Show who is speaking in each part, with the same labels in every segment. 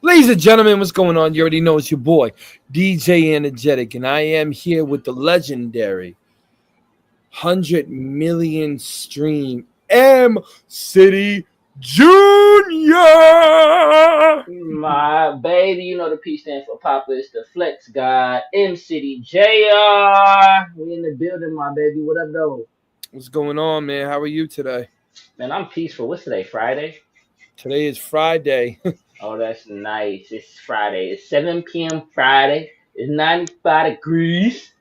Speaker 1: Ladies and gentlemen, what's going on? You already know it's your boy, DJ Energetic, and I am here with the legendary 100 million stream M City Jr.
Speaker 2: My baby, you know the P stands for Papa. It's the Flex God, M City JR. We in the building, my baby. What up, though?
Speaker 1: What's going on, man? How are you today?
Speaker 2: Man, I'm peaceful. What's today? Friday?
Speaker 1: Today is Friday.
Speaker 2: Oh, that's nice. It's Friday. It's 7 p.m. Friday. It's 95 degrees.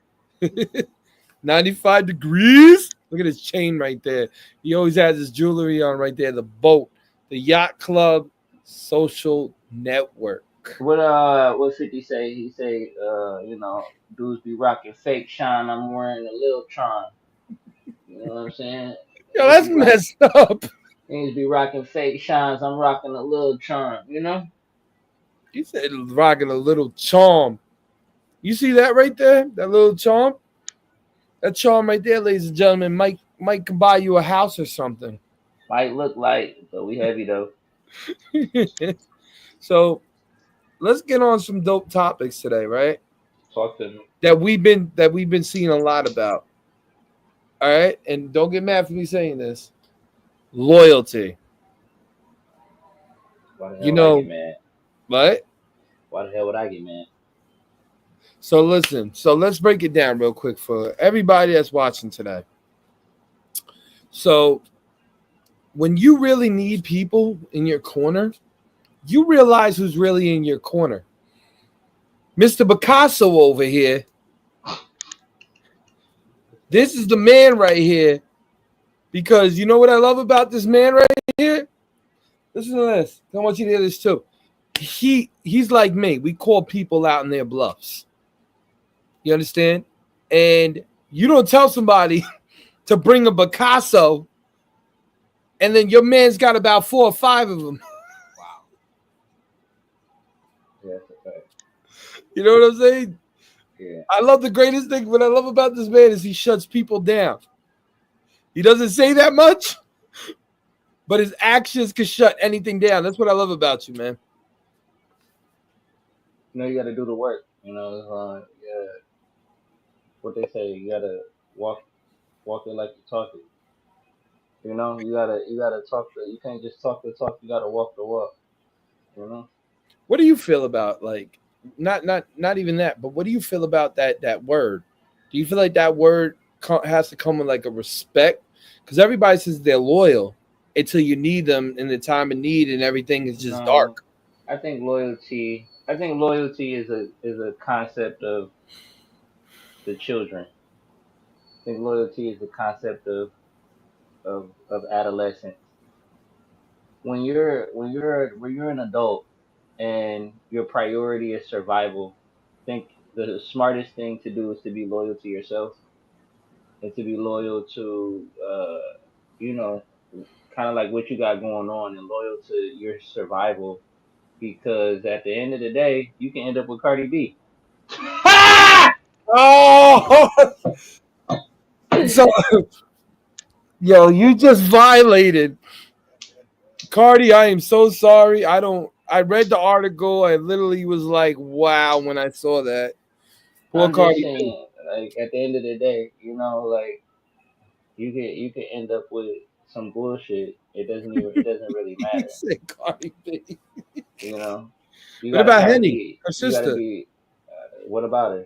Speaker 1: 95 degrees. Look at his chain right there. He always has his jewelry on right there. The boat, the Yacht Club Social Network.
Speaker 2: What 50 say? He say, dudes be rocking fake shine. I'm wearing a Lil Tron. You know what I'm saying?
Speaker 1: Yo, that's messed up.
Speaker 2: Niggas be rocking fake shines. I'm rocking a Lil Tron, you know?
Speaker 1: He said rocking a little charm. You see that right there? That little charm? That charm right there, ladies and gentlemen, might can buy you a house or something.
Speaker 2: Might look like, but we heavy though.
Speaker 1: So let's get on some dope topics today, right?
Speaker 2: Talk to me.
Speaker 1: That we've been seeing a lot about. All right, and don't get mad for me saying this. Loyalty.
Speaker 2: Why the hell
Speaker 1: You
Speaker 2: would I
Speaker 1: know
Speaker 2: get mad?
Speaker 1: what?
Speaker 2: Why the hell would I get mad?
Speaker 1: So listen. So let's break it down real quick for everybody that's watching today. So when you really need people in your corner, you realize who's really in your corner. Mr. Picasso over here. This is the man right here. Because you know what I love about this man right here? Listen to this. I want you to hear this too. He's like me. We call people out in their bluffs. You understand? And you don't tell somebody to bring a Picasso, and then your man's got about 4 or 5 of them.
Speaker 2: Wow. Yeah, that's a fact.
Speaker 1: You know what I'm saying?
Speaker 2: Yeah.
Speaker 1: I love the greatest thing. What I love about this man is he shuts people down. He doesn't say that much, but his actions can shut anything down. That's what I love about you, man.
Speaker 2: You know, you gotta do the work. You know, yeah. What they say, you gotta walk it like you talk it. You know, you gotta talk you can't just talk the talk, you gotta walk the walk. You know?
Speaker 1: What do you feel about like not even that, but what do you feel about that word? Do you feel like that word has to come with like a respect? Because everybody says they're loyal until you need them in the time of need, and everything is just
Speaker 2: No,
Speaker 1: dark.
Speaker 2: I think loyalty is a concept of the children. I think loyalty is the concept of adolescence. When you're an adult and your priority is survival, I think the smartest thing to do is to be loyal to yourself and to be loyal to you know kind of like what you got going on and loyal to your survival because at the end of the day you can end up with Cardi B.
Speaker 1: Oh, so yo, you just violated Cardi. I am so sorry. I don't. I read the article. I literally was like, wow, when I saw that. Poor
Speaker 2: I'm just
Speaker 1: Cardi B.
Speaker 2: saying, like at the end of the day, like you can end up with some bullshit. It doesn't really
Speaker 1: He
Speaker 2: matter.
Speaker 1: said Cardi B.
Speaker 2: You know, you
Speaker 1: What
Speaker 2: gotta
Speaker 1: about
Speaker 2: try to
Speaker 1: Henny,
Speaker 2: be.
Speaker 1: her
Speaker 2: You gotta
Speaker 1: sister?
Speaker 2: be. What about her?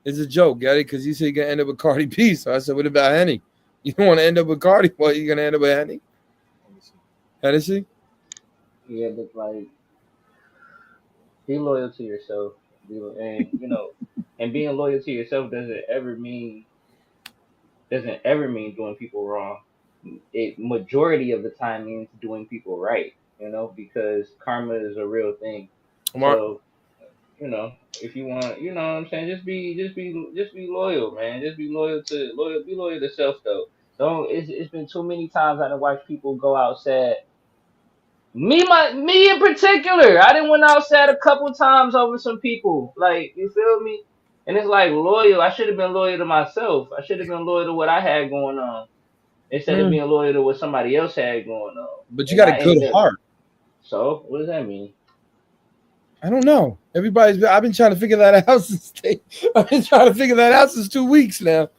Speaker 1: It's a joke, got it? Because you said you're gonna end up with Cardi B. So I said, what about Henny? You don't want to end up with Cardi. What, you gonna end up with Henny? Hennessy?
Speaker 2: Yeah, but like be loyal to yourself. And being loyal to yourself doesn't ever mean doing people wrong. It majority of the time means doing people right. Because karma is a real thing.
Speaker 1: Mark.
Speaker 2: So if you want, you know what I'm saying, just be loyal, man. Just be loyal to self though. Don't. It's been too many times I done watched people go out sad. Me in particular, I didn't went outside a couple times over some people. Like, you feel me? And it's like loyal. I should have been loyal to myself. I should have been loyal to what I had going on instead of
Speaker 1: Mm,
Speaker 2: being loyal to what somebody else had going on.
Speaker 1: but you
Speaker 2: And
Speaker 1: got a
Speaker 2: I
Speaker 1: good
Speaker 2: ended up.
Speaker 1: heart.
Speaker 2: So what does that mean?
Speaker 1: I don't know. I've been trying to figure that out since I've been trying to figure that out since 2 weeks now.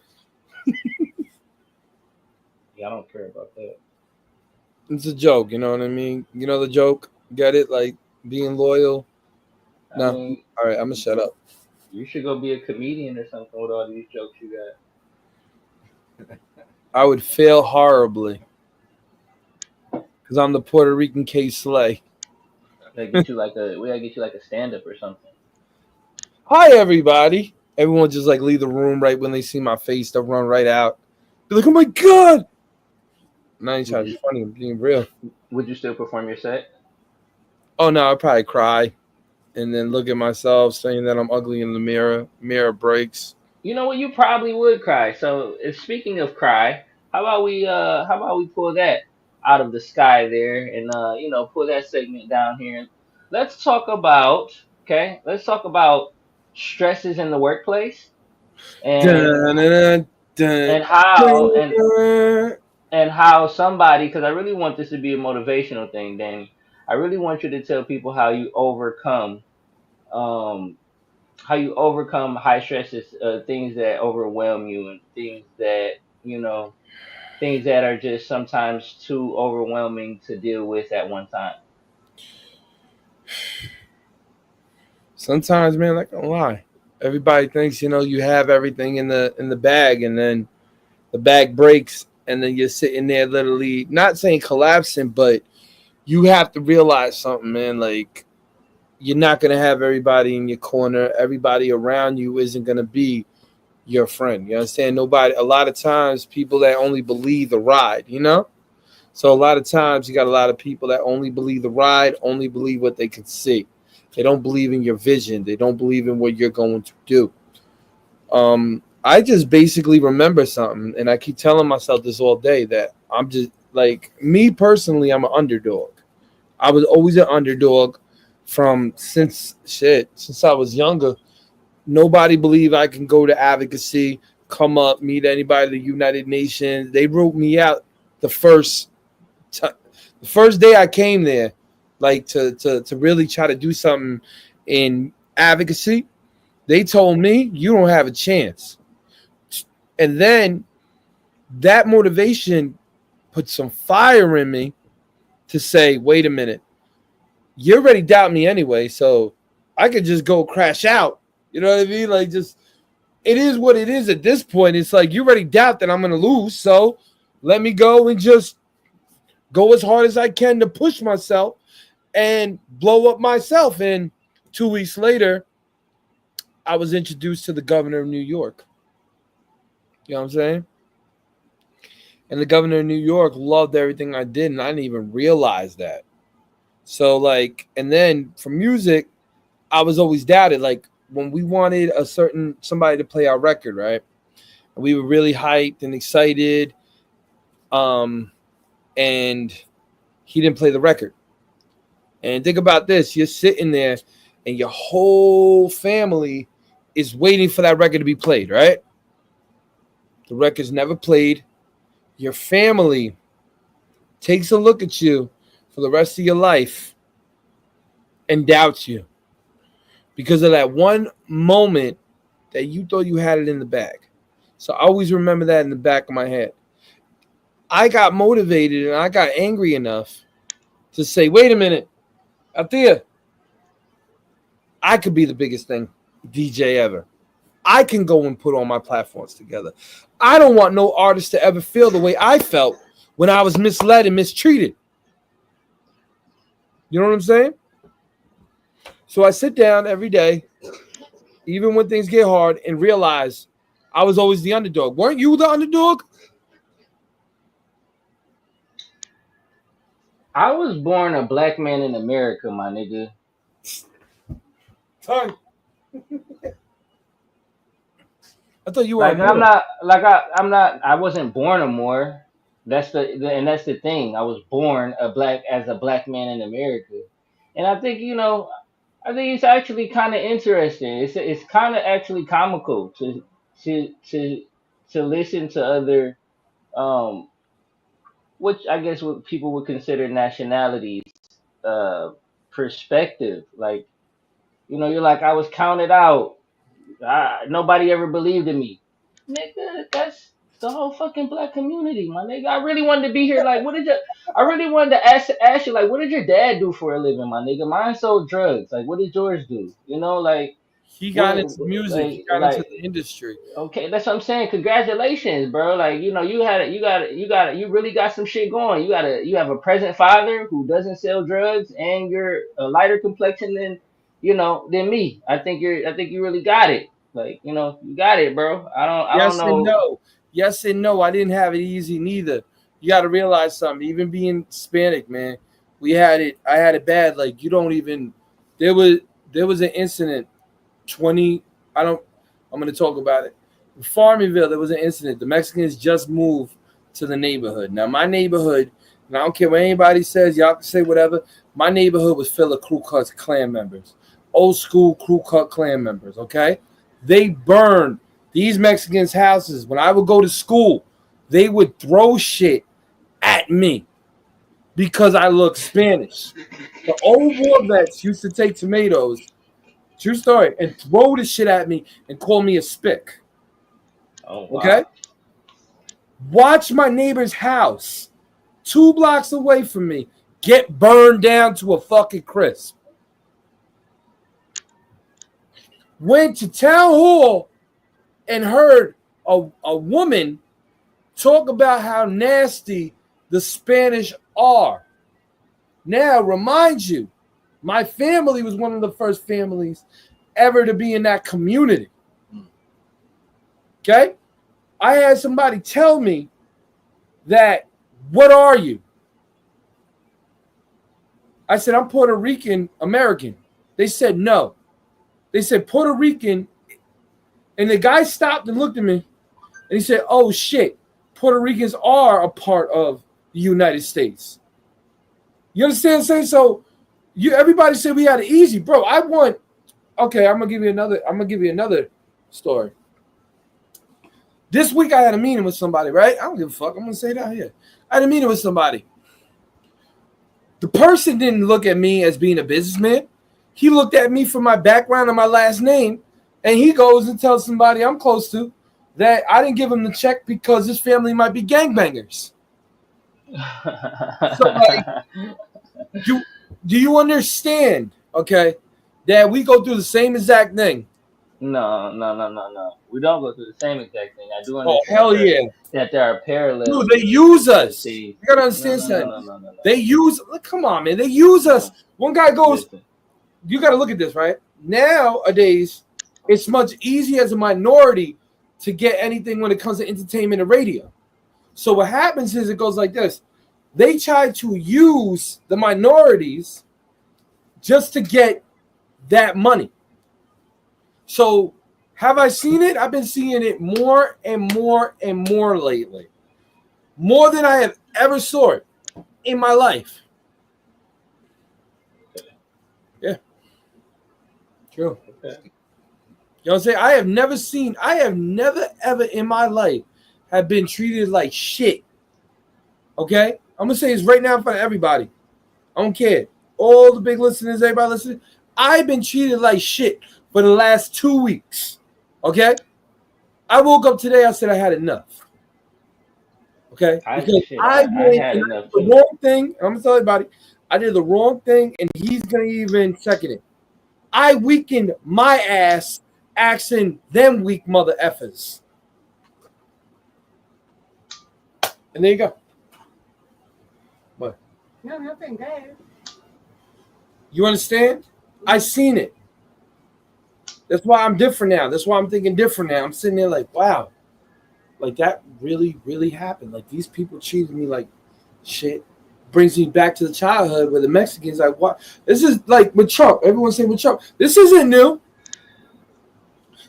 Speaker 2: Yeah, I don't care about that.
Speaker 1: It's a joke, you know what I mean? You know the joke? Get it? Like being loyal.
Speaker 2: I
Speaker 1: No.
Speaker 2: mean,
Speaker 1: All right, I'm gonna shut up.
Speaker 2: you should go be a comedian or something with all these jokes you got.
Speaker 1: I would fail horribly because I'm the Puerto Rican K Slay.
Speaker 2: We gotta get you like a stand up or something.
Speaker 1: Hi, everybody. Everyone just like leave the room right when they see my face. They'll run right out. Be like, oh my God. And I ain't
Speaker 2: Would
Speaker 1: trying to
Speaker 2: you
Speaker 1: be funny. I'm being real.
Speaker 2: would you still perform your set?
Speaker 1: Oh no, I'd probably cry and then look at myself saying that I'm ugly in the mirror. Mirror breaks.
Speaker 2: You know what? You probably would cry. So, if speaking of cry, how about we pull that out of the sky there and pull that segment down here. Let's talk about Let's talk about stresses in the workplace and
Speaker 1: Dun, dun, dun,
Speaker 2: and how and
Speaker 1: dun.
Speaker 2: and how somebody, because I really want this to be a motivational thing, Danny. I really want you to tell people um how you overcome high stresses, things that overwhelm you, and you know things that are just sometimes too overwhelming to deal with at one time.
Speaker 1: Sometimes, man, like don't lie. Everybody thinks you have everything in the bag, and then the bag breaks, and then you're sitting there literally not saying collapsing, but you have to realize something, man. Like you're not gonna have everybody in your corner. Everybody around you isn't gonna be your friend. You understand? Nobody. A lot of times, people that only believe the ride. So a lot of times, you got a lot of people that only believe the ride, only believe what they can see. They don't believe in your vision. They don't believe in what you're going to do. I just basically remember something, and I keep telling myself this all day that I'm just like me personally. I'm an underdog. I was always an underdog from since I was younger. Nobody believed I can go to advocacy, come up, meet anybody at the United Nations. They wrote me out the ti the first day I came there, like to really try to do something in advocacy. They told me you don't have a chance, and then that motivation put some fire in me to say, wait a minute, you already doubt me anyway, so I could just go crash out. You know what I mean? Like just it is what it is at this point. It's like you already doubt that I'm gonna lose, so let me go and just go as hard as I can to push myself and blow up myself. And 2 weeks later, I was introduced to the governor of New York. You know what I'm saying? And the governor of New York loved everything I did, and I didn't even realize that. So like, and then for music, I was always doubted. Like when we wanted a certain somebody to play our record, right? We were really hyped and excited. Um, and he didn't play the record. And think about this: you're sitting there, and your whole family is waiting for that record to be played, right? The record's never played. Your family takes a look at you for the rest of your life and doubts you because of that one moment that you thought you had it in the bag. So I always remember that in the back of my head. I got motivated and I got angry enough to say, wait a minute, Althea, I could be the biggest thing DJ ever. I can go and put all my platforms together. I don't want no artist to ever feel the way I felt when I was misled and mistreated. You know what I'm saying? So I sit down every day, even when things get hard, and realize I was always the underdog. Weren't you the underdog?
Speaker 2: I was born a black man in America, my nigga.
Speaker 1: Tongue. I thought you were a
Speaker 2: Like I'm
Speaker 1: Moor.
Speaker 2: not I wasn't born a Moor. And that's the thing. I was born a black man in America. And I think it's actually kind of interesting. It's kind of actually comical to to to listen to other um which I guess what people would consider nationalities uh perspective. Like you're like, I was counted out. Nobody ever believed in me. Nigga, that's the whole fucking black community, my nigga. I really wanted to be here. Like, I really wanted to ask you, like, what did your dad do for a living, my nigga? Mine sold drugs. Like, what did yours do? Like,
Speaker 1: He got
Speaker 2: what,
Speaker 1: into music. He got into
Speaker 2: like,
Speaker 1: the industry.
Speaker 2: okay, that's what I'm saying. Congratulations, bro. Like, you really got some shit going. You have a present father who doesn't sell drugs, and you're a lighter complexion than me. I think you really got it. Like, you got it, bro. I don't
Speaker 1: Yes and
Speaker 2: know.
Speaker 1: no. Yes and no. I didn't have it easy neither. You got to realize something. Even being Hispanic, man, I had it bad. Like you don't even. There was an incident. 20. I don't. I'm gonna talk about it. In Farmingville, there was an incident. The Mexicans just moved to the neighborhood. Now my neighborhood, and I don't care what anybody says. Y'all can say whatever. My neighborhood was full of Ku Klux Klan members, old school Ku Klux Klan members. Okay, they burned these Mexicans' houses. When I would go to school, they would throw shit at me because I look Spanish. The old war vets used to take tomatoes, true story, and throw the shit at me and call me a spick.
Speaker 2: Oh
Speaker 1: Okay?
Speaker 2: wow.
Speaker 1: Watch my neighbor's house 2 blocks away from me get burned down to a fucking crisp. Went to town hall and heard a woman talk about how nasty the Spanish are. Now, remind you, my family was one of the first families ever to be in that community. Okay? I had somebody tell me that, what are you? I said, I'm Puerto Rican American. They said, no. They said, Puerto Rican. And the guy stopped and looked at me and he said, oh shit, Puerto Ricans are a part of the United States. You understand what I'm saying? So everybody said we had it easy, bro. Okay, I'm gonna give you another story. This week I had a meeting with somebody, right? I don't give a fuck. I'm gonna say that here. I had a meeting with somebody. The person didn't look at me as being a businessman. He looked at me for my background and my last name, and he goes and tells somebody I'm close to that I didn't give him the check because his family might be gangbangers. So, like, do you understand, okay, that we go through the same exact thing?
Speaker 2: No. We don't go through the same exact thing. I do
Speaker 1: Oh,
Speaker 2: understand
Speaker 1: hell yeah.
Speaker 2: that there are parallels.
Speaker 1: Dude, they use us.
Speaker 2: See,
Speaker 1: You gotta understand something.
Speaker 2: no.
Speaker 1: They use, come on, man. They use us. One guy goes,
Speaker 2: Listen.
Speaker 1: you gotta look at this, right? Nowadays, it's much easier as a minority to get anything when it comes to entertainment and radio. So what happens is it goes like this. They try to use the minorities just to get that money. So have I seen it? I've been seeing it more and more and more lately. More than I have ever saw it in my life. Yeah. True.
Speaker 2: Okay.
Speaker 1: You know what I'm saying? I have never ever in my life have been treated like shit. Okay? I'm gonna say this right now in front of everybody. I don't care. All the big listeners, everybody listening, I've been treated like shit for the last 2 weeks. Okay? I woke up today, I said I had enough. Okay? Because I
Speaker 2: had enough
Speaker 1: the wrong thing. I'm gonna tell everybody, I did the wrong thing, and he's gonna even second it. I weakened my ass asking them weak mother effers. And there you go. What?
Speaker 3: No, nothing good.
Speaker 1: You understand? I seen it. That's why I'm different now. That's why I'm thinking different now. I'm sitting there like, wow. Like that really, really happened. Like these people treated me like shit. Brings me back to the childhood where the Mexicans like, what? This is like with Trump. Everyone say with Trump. This isn't new.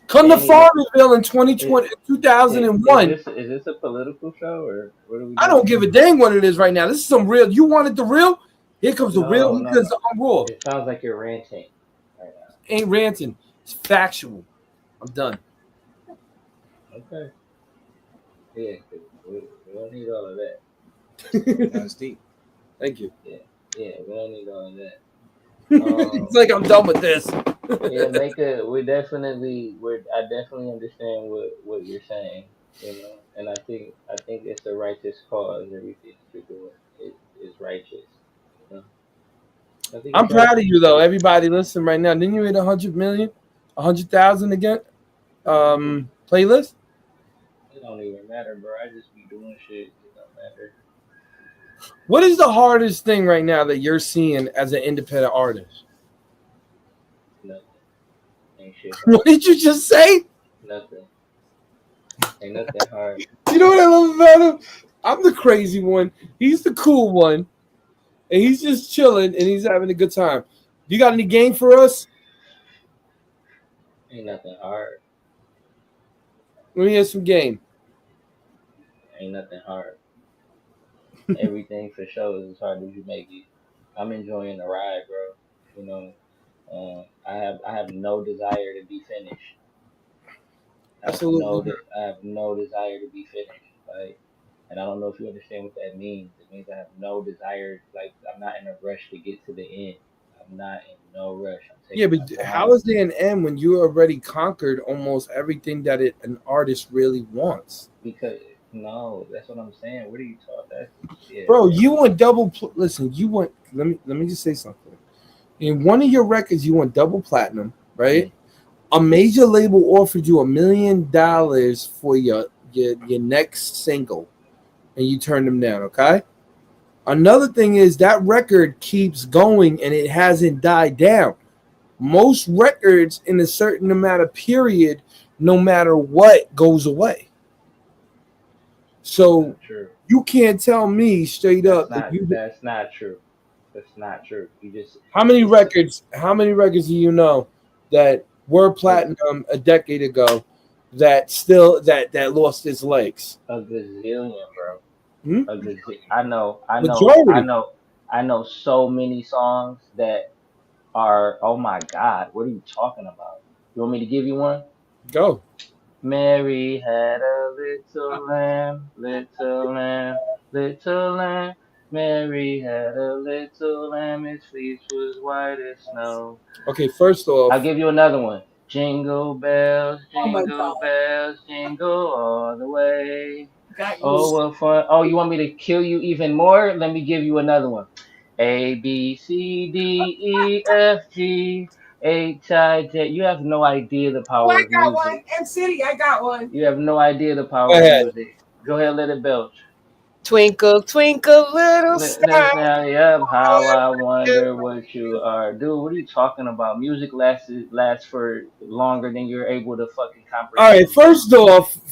Speaker 1: Come to Farmingville in 2001.
Speaker 2: Is this a political show or what are we doing?
Speaker 1: I don't give a dang what it is right now. This is some real. You wanted the real? Here comes the real. Here comes the raw.
Speaker 2: It sounds like you're ranting right now.
Speaker 1: Ain't ranting. It's factual. I'm done.
Speaker 2: Okay. Yeah, we don't need all of that.
Speaker 4: That's deep.
Speaker 1: Thank you.
Speaker 2: Yeah, we don't need all of that.
Speaker 1: It's like I'm done with this.
Speaker 2: Yeah, make a. I definitely understand what you're saying. You know, and I think it's a righteous cause. Everything that you're doing is righteous. You know, I think
Speaker 1: I'm
Speaker 2: it's
Speaker 1: proud of
Speaker 2: righteous.
Speaker 1: you though. Everybody listen right now. Didn't you hit 100 million, 100,000 again? Playlist.
Speaker 2: It don't even matter, bro. I just be doing shit. It don't matter.
Speaker 1: What is the hardest thing right now that you're seeing as an independent artist?
Speaker 2: Nothing. Ain't shit
Speaker 1: What
Speaker 2: hard.
Speaker 1: did you just say?
Speaker 2: Nothing. Ain't nothing hard.
Speaker 1: You know what I love about him? I'm the crazy one. He's the cool one, and he's just chilling and he's having a good time. You got any game for us?
Speaker 2: Ain't nothing hard.
Speaker 1: Let me hear some game.
Speaker 2: Ain't nothing hard. Everything for sure is as hard as you make it. I'm enjoying the ride, bro. You know, I have no desire to be finished.
Speaker 1: Absolutely.
Speaker 2: I have no desire to be finished. Like, and I don't know if you understand what that means. It means I have no desire. Like, I'm not in a rush to get to the end. I'm not in no rush. I'm
Speaker 1: Yeah,
Speaker 2: taking
Speaker 1: but
Speaker 2: my
Speaker 1: how
Speaker 2: time
Speaker 1: is there an end when you already conquered almost everything that an artist really wants?
Speaker 2: because no, that's what I'm saying. What are you talking? That's yeah,
Speaker 1: Bro,
Speaker 2: bro.
Speaker 1: you want listen, you want let me just say something. In one of your records you want double platinum, right?
Speaker 2: Mm.
Speaker 1: A major label offered you $1 million for your next single and you turned them down, okay? Another thing is that record keeps going and it hasn't died down. Most records in a certain amount of period, no matter what, goes away.
Speaker 2: That's
Speaker 1: So
Speaker 2: not true.
Speaker 1: you can't tell me straight up that you
Speaker 2: That's not true. That's not true. You just it's
Speaker 1: how many records do you know that were
Speaker 2: a,
Speaker 1: platinum a decade ago that still that lost its legs?
Speaker 2: a gazillion, bro.
Speaker 1: Hmm?
Speaker 2: A gazillion.
Speaker 1: Majority.
Speaker 2: I know so many songs that are. Oh my God, what are you talking about? You want me to give you one?
Speaker 1: Go.
Speaker 2: Mary had a little lamb, little lamb, little lamb. Mary had a little lamb, its fleece was white as snow.
Speaker 1: Okay, first off,
Speaker 2: I'll give you another one.
Speaker 3: Oh my
Speaker 2: Jingle
Speaker 3: God.
Speaker 2: bells, jingle all the way.
Speaker 3: Got you.
Speaker 2: Oh, what fun. Oh, you want me to kill you even more? Let me give you another one. A, B, C, D, E, F, G, H, I, J. You have no idea the
Speaker 3: Oh,
Speaker 2: power
Speaker 3: I
Speaker 2: of
Speaker 3: got one.
Speaker 2: music.
Speaker 3: M City, I got one.
Speaker 2: You have no idea the
Speaker 1: go
Speaker 2: power of
Speaker 1: ahead.
Speaker 2: music. Go ahead, let it belch.
Speaker 3: Twinkle, twinkle, little
Speaker 2: Let's
Speaker 3: star.
Speaker 2: now, yep. How I wonder what you are, dude. What are you talking about? Music lasts for longer than you're able to fucking
Speaker 1: All right,
Speaker 2: comprehend, bro.
Speaker 1: first
Speaker 3: Don't
Speaker 1: off.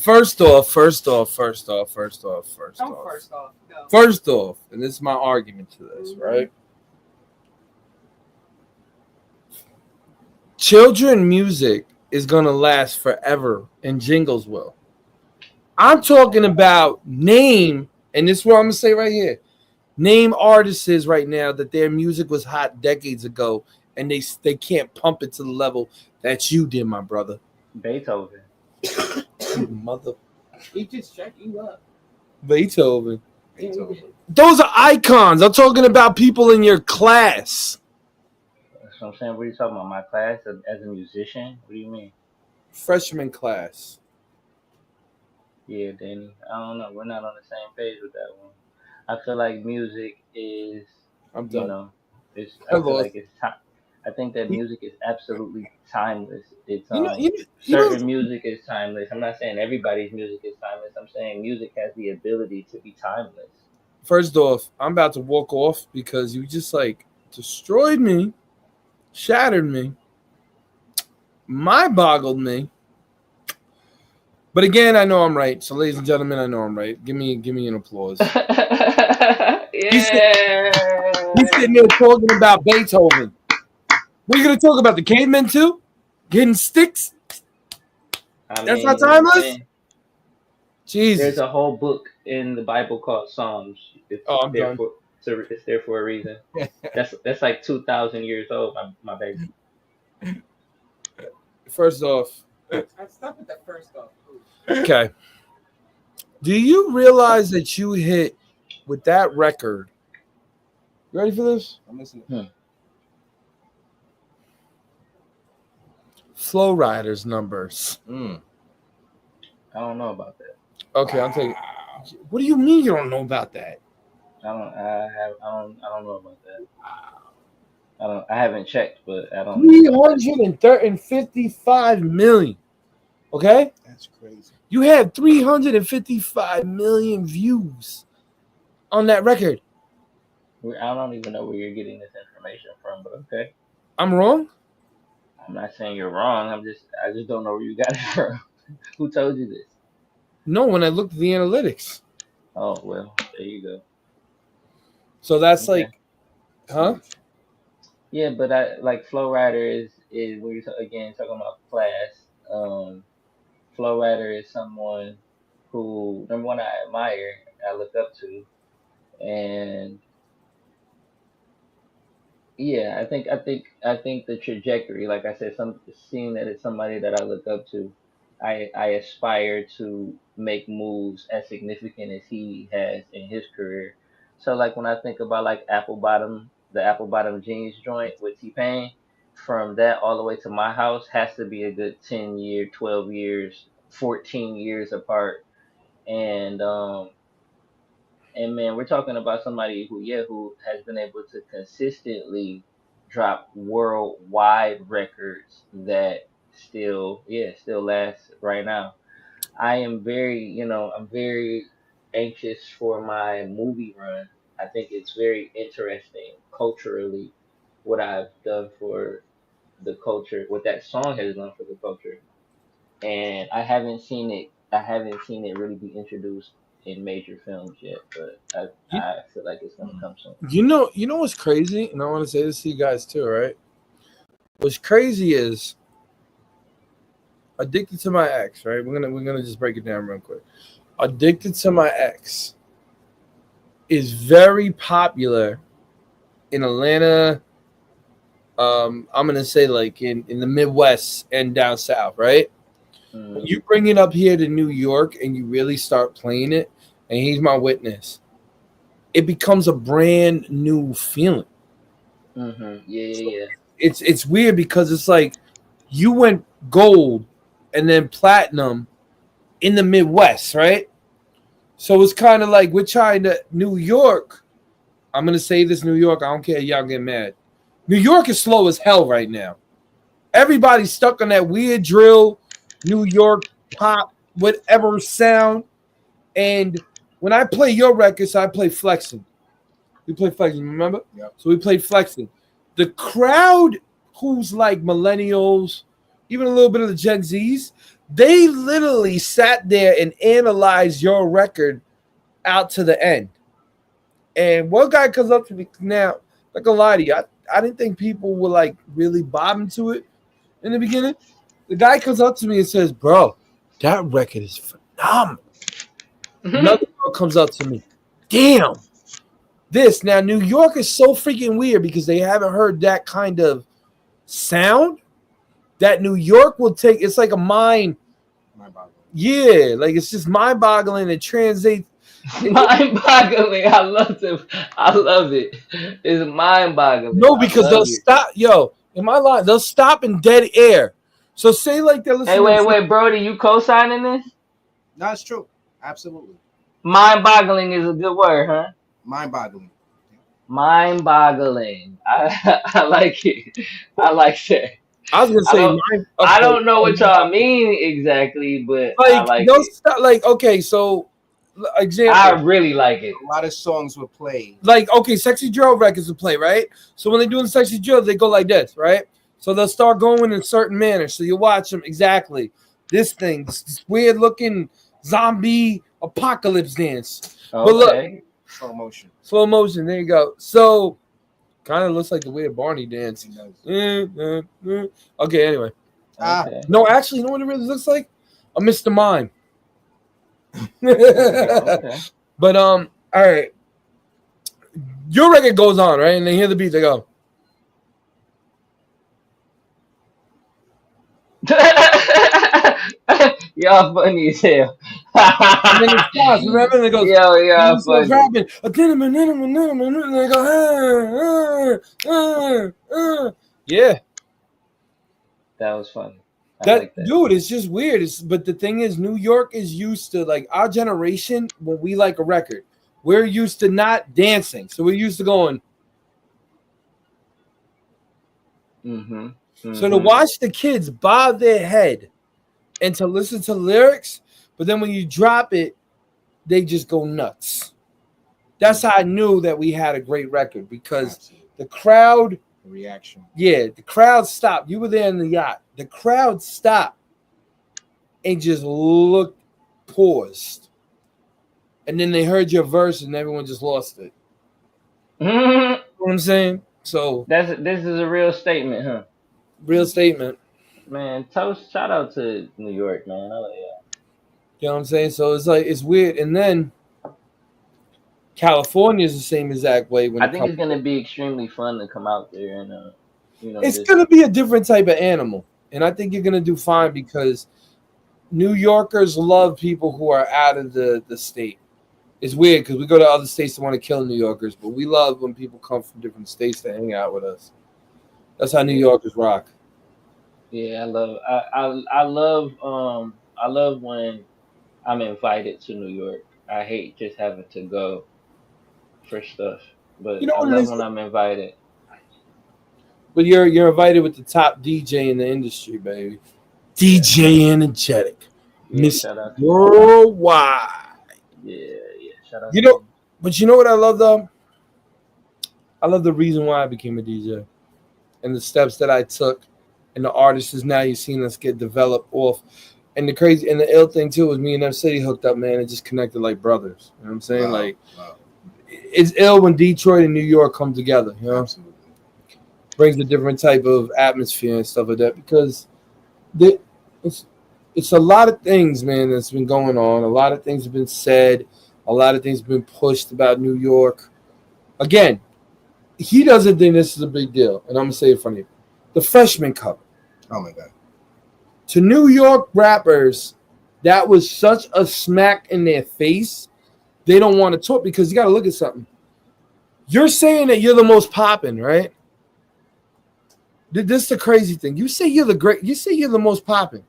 Speaker 3: first off. Go.
Speaker 1: First off, and this is my argument to this,
Speaker 3: Mhm.
Speaker 1: right? Children music is gonna last forever, and jingles will. I'm talking about name, and this is what I'm gonna say right here. Name artists right now that their music was hot decades ago, and they can't pump it to the level that you did, my brother.
Speaker 2: Beethoven.
Speaker 1: You mother
Speaker 3: He just checked you up.
Speaker 1: Beethoven.
Speaker 3: Yeah, he did.
Speaker 1: Those are icons. I'm talking about people in your class,
Speaker 2: That's what I'm saying. What are you talking about? My class as a musician? What do you mean?
Speaker 1: freshman class.
Speaker 2: Yeah, Danny. I don't know. We're not on the same page with that one. I feel like music is,
Speaker 1: I'm
Speaker 2: you
Speaker 1: done.
Speaker 2: know, it's.
Speaker 1: I
Speaker 2: I feel like
Speaker 1: lost.
Speaker 2: it's time. I think that music is absolutely timeless. It's
Speaker 1: You know, you know, you know.
Speaker 2: certain music is timeless. I'm not saying everybody's music is timeless. I'm saying music has the ability to be timeless.
Speaker 1: First off, I'm about to walk off because you just like destroyed me, shattered me, mind boggled me. But again, I know I'm right. So, ladies and gentlemen, I know I'm right. Give me an applause. He's sit- he's
Speaker 2: Yeah.
Speaker 1: sitting there talking about Beethoven. What are you gonna talk about? The cavemen too? Getting sticks?
Speaker 2: I
Speaker 1: That's not
Speaker 2: mean,
Speaker 1: timeless?
Speaker 2: man, there's
Speaker 1: Jesus.
Speaker 2: a whole book in the Bible called Psalms.
Speaker 1: Oh, I'm done.
Speaker 2: It's there for a reason. That's like 2,000 years old, my baby.
Speaker 1: First off,
Speaker 3: I stopped at the first off.
Speaker 1: okay. Do you realize that you hit with that record? You ready for this? I'm listening.
Speaker 2: Hmm.
Speaker 1: Flow Riders numbers.
Speaker 2: I don't know about that.
Speaker 1: Okay, I'll tell you. What do you mean you don't know about that?
Speaker 2: I don't know about that. I haven't checked, but I don't know.
Speaker 1: 355 million. Okay?
Speaker 4: That's crazy.
Speaker 1: You have 355 million views on that record.
Speaker 2: I don't even know where you're getting this information from, but okay.
Speaker 1: I'm wrong?
Speaker 2: I'm not saying you're wrong. I just don't know where you got it from. Who told you this?
Speaker 1: No, when I looked at the analytics.
Speaker 2: Oh well, there you go.
Speaker 1: So that's
Speaker 2: Okay.
Speaker 1: like, huh?
Speaker 2: Yeah, but I like Flow Rider is when you're again talking about class. Flow Rider is someone who number one I admire, I look up to, and yeah, I think the trajectory, like I said, seeing that it's somebody that I look up to, I aspire to make moves as significant as he has in his career. So like when I think about like the Apple Bottom Jeans joint with T-Pain, from that all the way to my house has to be a good 10 year, 12 years, 14 years apart, and and man, we're talking about somebody who has been able to consistently drop worldwide records that still last right now. I am I'm very anxious for my movie run. I think it's very interesting culturally what I've done for the culture, what that song has done for the culture, and I haven't seen it really be introduced in major films yet, but
Speaker 1: You,
Speaker 2: I feel like it's gonna come soon.
Speaker 1: you know what's crazy? And I want to say this to you guys too, right? What's crazy is Addicted to My Ex, right? We're gonna just break it down real quick. Addicted to My Ex is very popular in Atlanta. I'm gonna say like in the Midwest and down south, right? When you bring it up here to New York and you really start playing it, and he's my witness, it becomes a brand new feeling.
Speaker 2: Yeah.
Speaker 1: It's weird because it's like you went gold and then platinum in the Midwest, right? So it's kind of like we're trying to New York. I'm gonna say this, New York. I don't care, y'all get mad. New York is slow as hell right now. Everybody's stuck on that weird drill, New York pop, whatever sound. And when I play your records, I play Flexing. We play Flexing, remember?
Speaker 4: Yep.
Speaker 1: So we played Flexing. The crowd who's like millennials, even a little bit of the Gen Zs, they literally sat there and analyzed your record out to the end. And one guy comes up to me now, not gonna lie to you, I didn't think people were like really bobbing to it in the beginning. The guy comes up to me and says, "Bro, that record is phenomenal." Another girl comes up to me, "Damn, this." Now, New York is so freaking weird because they haven't heard that kind of sound that New York will take. It's like a mind. Yeah, like it's just mind-boggling. It translates.
Speaker 2: Mind-boggling. I love it. It's mind-boggling.
Speaker 1: No, because they'll stop. Yo, in my line, they'll stop in dead air. So say like they're listening.
Speaker 2: Hey, wait, Brody, you co-signing this?
Speaker 4: No, it's true. Absolutely.
Speaker 2: Mind-boggling is a good word, huh?
Speaker 4: Mind-boggling.
Speaker 2: Mind-boggling. I like it. I like that.
Speaker 1: I was gonna say
Speaker 2: I don't know what y'all mean exactly, but
Speaker 1: like,
Speaker 2: I like
Speaker 1: they'll
Speaker 2: it.
Speaker 1: stop, like, okay, so example.
Speaker 2: I really like it.
Speaker 4: A lot of songs were played.
Speaker 1: Like, okay, Sexy Drill records will play, right? So when they're doing Sexy Drill, they go like this, right? So they'll start going in a certain manner. So you watch them exactly. This thing, this weird looking zombie apocalypse dance.
Speaker 2: Okay.
Speaker 1: But look,
Speaker 4: Slow motion.
Speaker 1: There you go. So kind of looks like the weird Barney dance. Okay, anyway.
Speaker 2: Okay.
Speaker 1: No, actually, you know what it really looks like? A Mr. Mime.
Speaker 2: Okay.
Speaker 1: But all right. Your record goes on, right? And they hear the beat, they go.
Speaker 2: Y'all funny as hell.
Speaker 1: And then it stops, remember? And it goes,
Speaker 2: y'all funny.
Speaker 1: Rapping, and they go, yeah.
Speaker 2: That was funny. like that.
Speaker 1: Dude, it's just weird. But the thing is, New York is used to, like, our generation, when we like a record, we're used to not dancing. So we're used to going. So to watch the kids bob their head and to listen to lyrics, but then when you drop it, they just go nuts. That's how I knew that we had a great record, because
Speaker 4: Absolutely.
Speaker 1: the crowd,
Speaker 4: The reaction.
Speaker 1: yeah, the crowd stopped. You were there in the yacht. The crowd stopped and just looked, paused. And then they heard your verse and everyone just lost it. You know what I'm saying? So
Speaker 2: this is a real statement, huh?
Speaker 1: real statement.
Speaker 2: Man, toast, shout out to New York, man.
Speaker 1: You know what I'm saying? So it's like, it's weird. And then California is the same exact way. When
Speaker 2: I think it's gonna be extremely fun to come out there and
Speaker 1: it's gonna be a different type of animal. And I think you're gonna do fine, because New Yorkers love people who are out of the state. It's weird because we go to other states to want to kill New Yorkers, but we love when people come from different states to hang out with us. That's how New Yorkers rock.
Speaker 2: Yeah, I love when I'm invited to New York. I hate just having to go for stuff, but
Speaker 1: You know
Speaker 2: I
Speaker 1: what it
Speaker 2: love
Speaker 1: is?
Speaker 2: when I'm invited.
Speaker 1: But you're invited with the top DJ in the industry, baby. DJ Energetic,
Speaker 2: Yeah,
Speaker 1: Miss
Speaker 2: shout out to
Speaker 1: Worldwide.
Speaker 2: yeah, shout out.
Speaker 1: You know, but you know what I love though? I love the reason why I became a DJ, and the steps that I took, and the artists is now you've seen us get developed off. And the crazy and the ill thing too was me and F City hooked up, man, and just connected like brothers. You know what I'm saying?
Speaker 4: Wow.
Speaker 1: Like, it's ill when Detroit and New York come together. You know,
Speaker 4: Absolutely.
Speaker 1: brings a different type of atmosphere and stuff like that, because it's a lot of things, man, that's been going on. A lot of things have been said. A lot of things have been pushed about New York. Again, he doesn't think this is a big deal, and I'm gonna say it in front of you. The freshman cover.
Speaker 4: Oh my God.
Speaker 1: To New York rappers, that was such a smack in their face. They don't want to talk, because you got to look at something. You're saying that you're the most popping, right? This is the crazy thing. You say you're the most popping,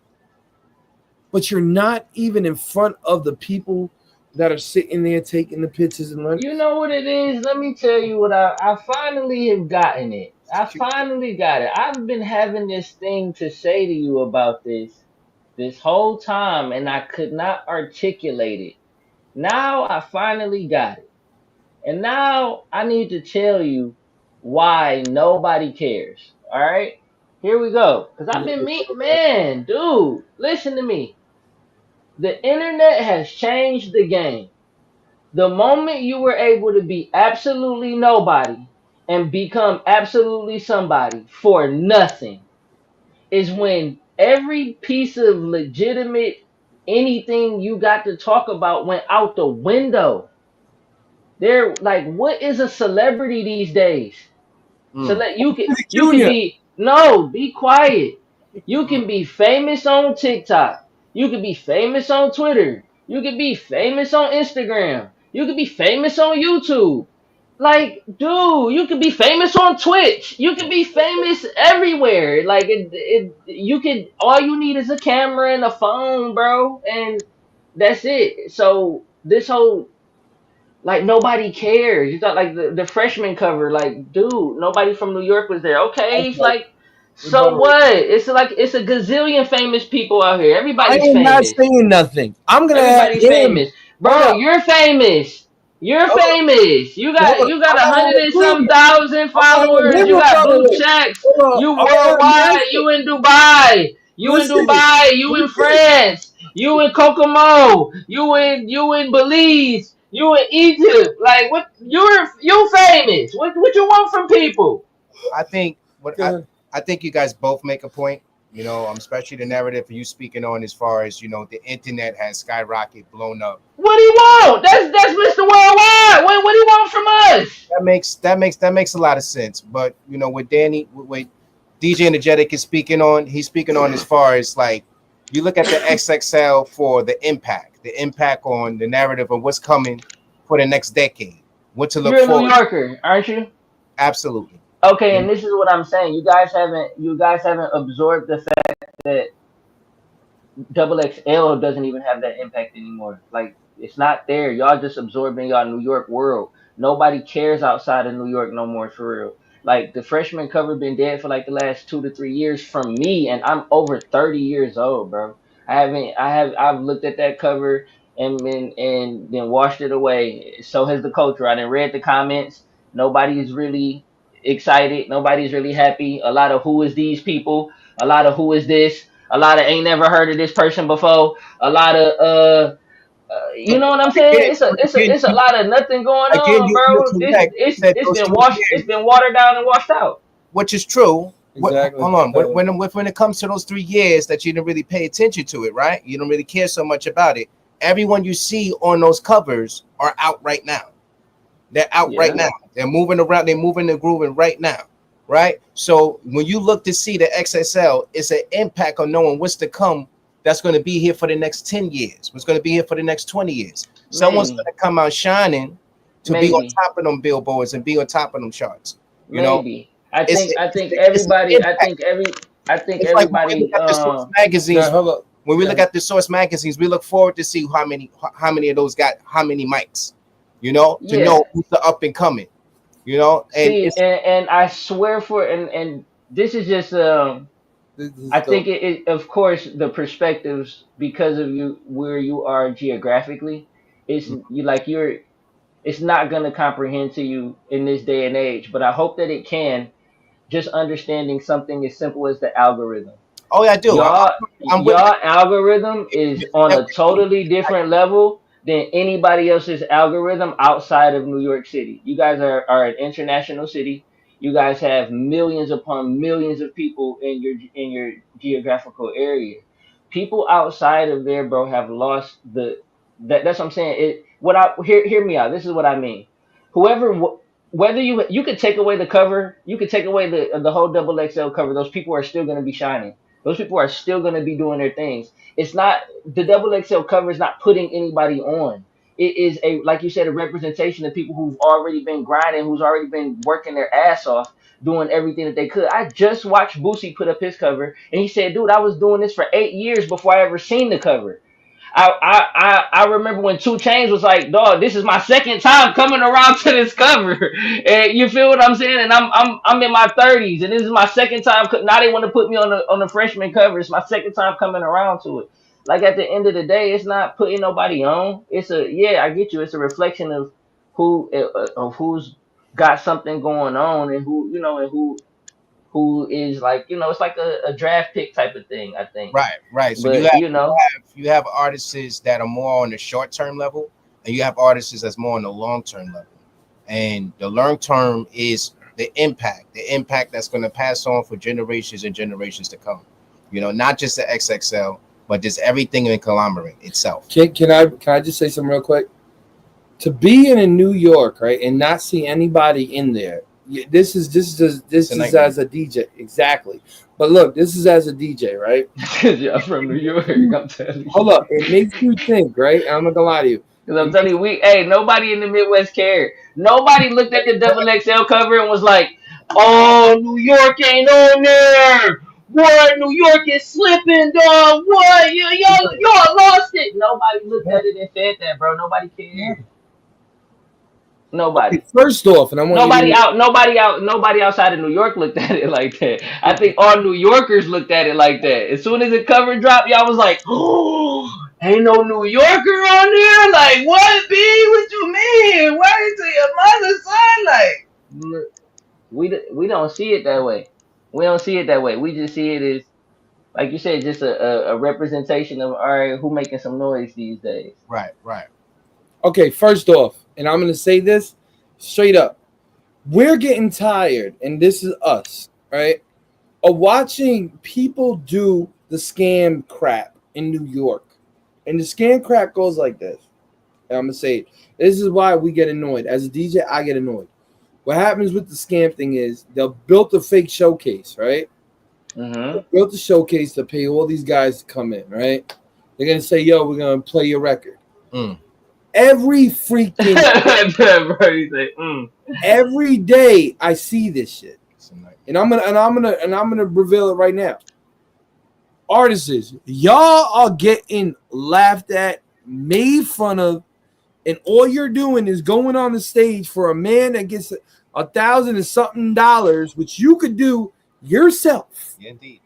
Speaker 1: but you're not even in front of the people that are sitting there taking the pictures and learning.
Speaker 2: You know what it is? Let me tell you what I finally have gotten it. I finally got it. I've been having this thing to say to you about this whole time, and I could not articulate it. Now I finally got it. And now I need to tell you why nobody cares. All right? Here we go. Because I've been man, dude, listen to me. The internet has changed the game. The moment you were able to be absolutely nobody and become absolutely somebody for nothing is when every piece of legitimate anything you got to talk about went out the window. They're like, what is a celebrity these days? So you can be be quiet. You can be famous on TikTok. You can be famous on Twitter. You can be famous on Instagram. You can be famous on YouTube. Like, dude, you can be famous on Twitch. You can be famous everywhere. Like, you can. All you need is a camera and a phone, bro, and that's it. So this whole like nobody cares. You thought like the freshman cover, like, dude, nobody from New York was there. Okay, it's like, so what? It's like it's a gazillion famous people out here.
Speaker 1: I
Speaker 2: Everybody's
Speaker 1: am not
Speaker 2: famous.
Speaker 1: saying nothing. I'm gonna
Speaker 2: Everybody's
Speaker 1: add him.
Speaker 2: famous, bro. You're famous. You're famous. You got 100 and some thousand followers. You got blue checks. You worldwide. You in Dubai. You in Dubai. You in France. You in Kokomo. You in Belize. You in Egypt. Like what? You famous. What you want from people?
Speaker 4: I think I think you guys both make a point. You know, especially the narrative you speaking on as far as, you know, the internet has skyrocketed, blown up.
Speaker 2: What do you want? That's Mr. Worldwide. What do you want from us?
Speaker 4: That makes a lot of sense. But you know, with DJ Energetic is speaking on, he's speaking on as far as like you look at the XXL for the impact on the narrative of what's coming for the next decade. What to look
Speaker 2: You're
Speaker 4: forward.
Speaker 2: You're a New Yorker, aren't you?
Speaker 4: Absolutely.
Speaker 2: Okay, and this is what I'm saying. You guys haven't absorbed the fact that Double XL doesn't even have that impact anymore. Like it's not there. Y'all just absorbing y'all New York world. Nobody cares outside of New York no more for real. Like the freshman cover been dead for like the last 2 to 3 years from me, and I'm over 30 years old, bro. I've looked at that cover and then washed it away. So has the culture. I done read the comments. Nobody's really excited. Nobody's really happy. A lot of who is these people? A lot of who is this? A lot of ain't never heard of this person before. A lot of you know what I'm saying?
Speaker 4: Again,
Speaker 2: It's a lot of nothing going
Speaker 4: again,
Speaker 2: on,
Speaker 4: you're
Speaker 2: bro.
Speaker 4: correct. You said
Speaker 2: It's
Speaker 4: those
Speaker 2: been
Speaker 4: 2
Speaker 2: washed. It's
Speaker 4: years,
Speaker 2: been watered down and washed out.
Speaker 4: which is true.
Speaker 1: Exactly.
Speaker 4: Hold on. When it comes to those 3 years that you didn't really pay attention to it, right? You don't really care so much about it. Everyone you see on those covers are out right now. They're out right now. They're moving around. They're moving and grooving right now, right? So when you look to see the XXL, it's an impact on knowing what's to come. That's going to be here for the next 10 years. What's going to be here for the next 20 years. Someone's going to come out shining to be on top of them billboards and be on top of them charts. You know,
Speaker 2: I think everybody.
Speaker 4: It's like when we look at the Source magazines. When we look at the Source magazines, we look forward to see how many of those got how many mics. You know, to know who's the up and coming. You know,
Speaker 2: and I swear and this is just I think it of course the perspectives because of where you are geographically, it's it's not gonna comprehend to you in this day and age. But I hope that it can. Just understanding something as simple as the algorithm.
Speaker 4: Oh yeah, I do.
Speaker 2: Y'all algorithm is on a totally different level than anybody else's algorithm outside of New York City. You guys are an international city. You guys have millions upon millions of people in your geographical area. People outside of there, bro, have lost that's what I'm saying. Hear me out. This is what I mean. Whether you could take away the cover, you could take away the whole double XL cover. Those people are still going to be shining. Those people are still going to be doing their things. It's not the double XL cover is not putting anybody on. It is like you said, a representation of people who've already been grinding, who's already been working their ass off, doing everything that they could. I just watched Boosie put up his cover, and he said, "Dude, I was doing this for 8 years before I ever seen the cover." I remember when 2 Chainz was like, "Dog, this is my second time coming around to this cover," and you feel what I'm saying? And I'm in my 30s, and this is my second time. Now they want to put me on the freshman cover. It's my second time coming around to it. Like at the end of the day, it's not putting nobody on. I get you. It's a reflection of who's got something going on and who is like, it's like a draft pick type of thing, I think.
Speaker 4: Right. So
Speaker 2: but,
Speaker 4: you have artists that are more on the short term level, and you have artists that's more on the long term level. And the long term is the impact that's going to pass on for generations and generations to come. You know, not just the XXL, but just everything in conglomerate itself.
Speaker 1: Can I just say something real quick? To be in New York, right, and not see anybody in there. This is as a DJ, exactly. But look, this is as a DJ, right?
Speaker 2: Yeah, I'm from New York. I'm telling you.
Speaker 1: Hold up, it makes you think, right? I'm not gonna lie to you.
Speaker 2: Because I'm telling you, nobody in the Midwest cared. Nobody looked at the double XL cover and was like, "Oh, New York ain't on there. What? New York is slipping, dog. What? Y'all lost it." Nobody looked at it and said that, bro. Nobody cared. Nobody.
Speaker 1: Okay, first off, and I want
Speaker 2: nobody outside of New York looked at it like that. I think all New Yorkers looked at it like that. As soon as the cover dropped, y'all was like, "Oh, ain't no New Yorker on there." Like, what, B? What you mean? Where to your mother, son? Like, we don't see it that way. We don't see it that way. We just see it as, like you said, just a representation of, all right, who making some noise these days.
Speaker 4: Right.
Speaker 1: Okay, first off, and I'm going to say this straight up. We're getting tired, and this is us, right, of watching people do the scam crap in New York. And the scam crap goes like this. And I'm going to say it. This is why we get annoyed. As a DJ, I get annoyed. What happens with the scam thing is they'll build a fake showcase, right?
Speaker 2: Mm-hmm.
Speaker 1: They built a showcase to pay all these guys to come in, right? They're going to say, "Yo, we're going to play your record." Every freaking every day I see this shit, and I'm gonna reveal it right now. artists, y'all are getting laughed at, made fun of, and all you're doing is going on the stage for a man that gets $1,000 and something dollars, which you could do yourself.
Speaker 4: Yeah, indeed.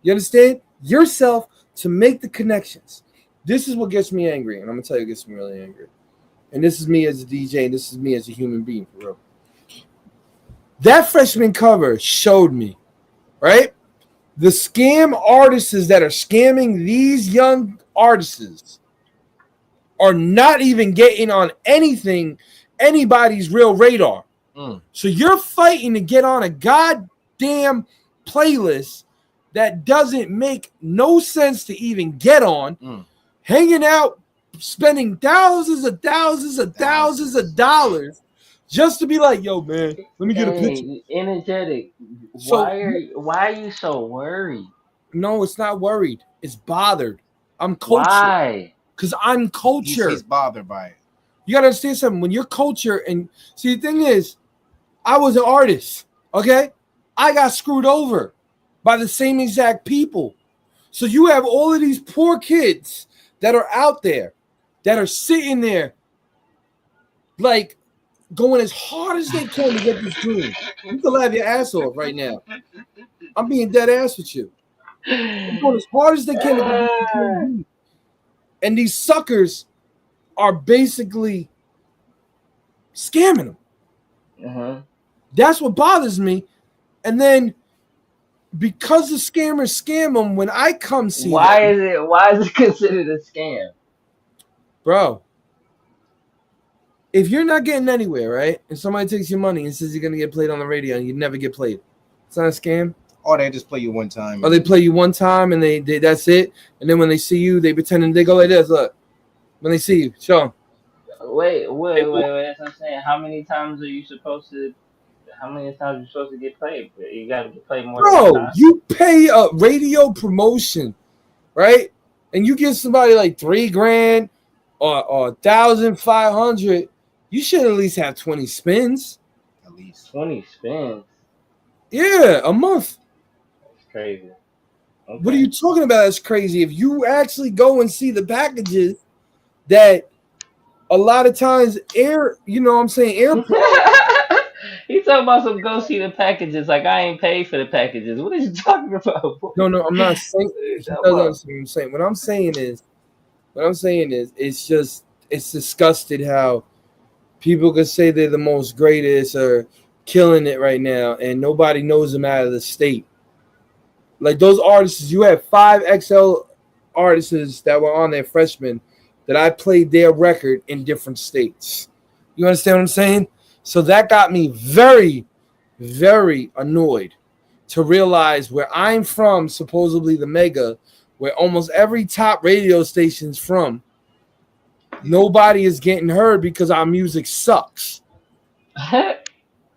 Speaker 1: You understand? Yourself to make the connections. This is what gets me angry, and I'm gonna tell you what gets me really angry. And this is me as a DJ, and this is me as a human being, for real. That freshman cover showed me, right? The scam artists that are scamming these young artists are not even getting on anybody's real radar. So you're fighting to get on a goddamn playlist that doesn't make no sense to even get on, hanging out, spending thousands of dollars just to be like, yo, man, let me get a picture.
Speaker 2: Energetic.
Speaker 1: So-
Speaker 2: why are you so worried?
Speaker 1: No, it's not worried. It's bothered. I'm culture.
Speaker 2: Why?
Speaker 1: Because I'm culture.
Speaker 4: He's bothered by it.
Speaker 1: You gotta understand something. When you're culture, and see, the thing is, I was an artist, okay? I got screwed over by the same exact people. So you have all of these poor kids that are out there, that are sitting there, like, going as hard as they can to get this dream. You can laugh your ass off right now. I'm being dead ass with you. They're going as hard as they can to get this dream. And these suckers are basically scamming them. That's what bothers me. And then because the scammers scam them, when I come see
Speaker 2: Why
Speaker 1: them,
Speaker 2: is it considered a scam?
Speaker 1: bro, if you're not getting anywhere, right, and somebody takes your money and says you're gonna get played on the radio and you never get played, it's not a scam.
Speaker 4: Or they just play you one time.
Speaker 1: Or they play you one time and they that's it. And then when they see you, they pretend and they go like this. Look, when they see you, show them.
Speaker 2: Wait. That's what I'm saying. How many times are you supposed to? How many times are you supposed to get played? You got to get played more than one
Speaker 1: Bro,
Speaker 2: time.
Speaker 1: you pay a radio promotion, right? And you give somebody like $3,000 or 1,500. You should at least have 20 spins.
Speaker 4: At least
Speaker 2: 20 spins.
Speaker 1: Yeah, a month.
Speaker 2: That's crazy. Okay.
Speaker 1: What are you talking about? That's crazy. If you actually go and see the packages that a lot of times airport.
Speaker 2: He talking about some go see the packages. Like I ain't paid for the packages. What are you talking about? Boy?
Speaker 1: No, I'm not saying. He doesn't understand what I'm saying. What I'm saying is, it's disgusted how people could say they're the most greatest or killing it right now, and nobody knows them out of the state. Like those artists, you had 5 XL artists that were on there, freshmen, that I played their record in different states. You understand what I'm saying? So that got me very, very annoyed to realize where I'm from, supposedly the mega, where almost every top radio station's from, nobody is getting heard because our music sucks.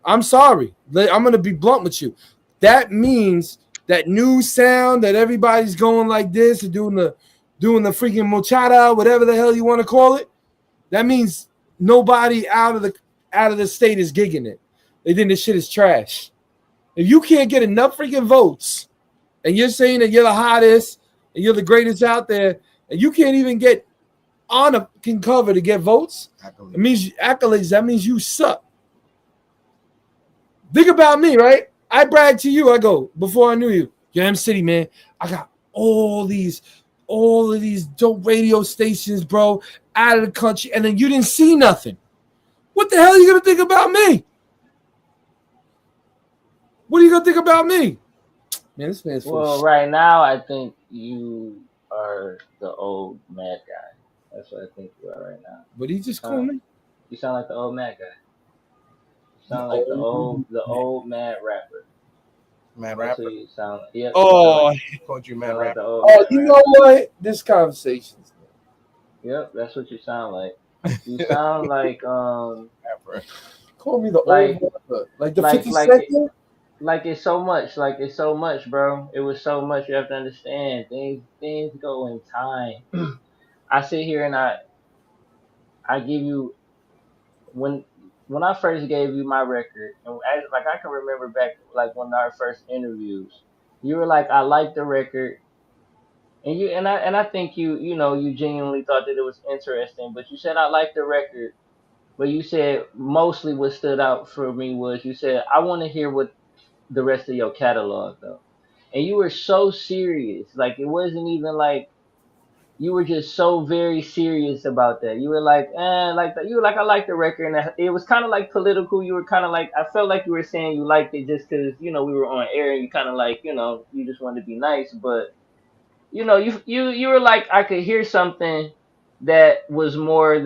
Speaker 1: I'm sorry. I'm going to be blunt with you. That means that new sound that everybody's going like this and doing the freaking mochada, whatever the hell you want to call it. That means nobody out of the state is gigging it. They think this shit is trash. If you can't get enough freaking votes and you're saying that you're the hottest and you're the greatest out there and you can't even get on a cover to get votes, it means accolades. That means you suck. Think about me, right? I brag to you. I go, before I knew you, yo, M City, man, I got all of these dope radio stations, bro, out of the country, and then you didn't see nothing. What the hell are you gonna think about me? What are you gonna think about me? Man, this man's full
Speaker 2: Well,
Speaker 1: of
Speaker 2: right now, I think you are the old mad guy. That's what I think you are right now.
Speaker 1: shit. What did he just call me?
Speaker 2: You sound like the old mad guy. You sound like the old mad rapper.
Speaker 4: mad
Speaker 2: That's
Speaker 4: rapper.
Speaker 2: what you sound like. Yep,
Speaker 1: Oh,
Speaker 4: Called you
Speaker 2: you
Speaker 4: mad
Speaker 2: sound like
Speaker 4: rapper.
Speaker 2: the old
Speaker 1: oh,
Speaker 2: mad
Speaker 1: you
Speaker 2: rapper.
Speaker 1: know what? This conversation.
Speaker 2: Yep, that's what you sound like. You sound like
Speaker 4: Rapper.
Speaker 1: Call me the
Speaker 2: Like-
Speaker 1: old rapper. Like the
Speaker 2: like-
Speaker 1: 50
Speaker 2: like
Speaker 1: Cent?
Speaker 2: like it's so much, bro. It was so much. You have to understand things go in time. I sit here and I give you when I first gave you my record, and I can remember back like one of our first interviews. You were like, I like the record, And I think you genuinely thought that it was interesting, but you said I like the record, but you said mostly what stood out for me was you said I want to hear what the rest of your catalog though. And you were so serious. Like it wasn't even like you were just so very serious about that. You were like, like that. You were like, I like the record, and it was kind of like political. You were kind of like, I felt like you were saying you liked it just because we were on air, and you kind of like, you just wanted to be nice. But you were like, I could hear something that was more of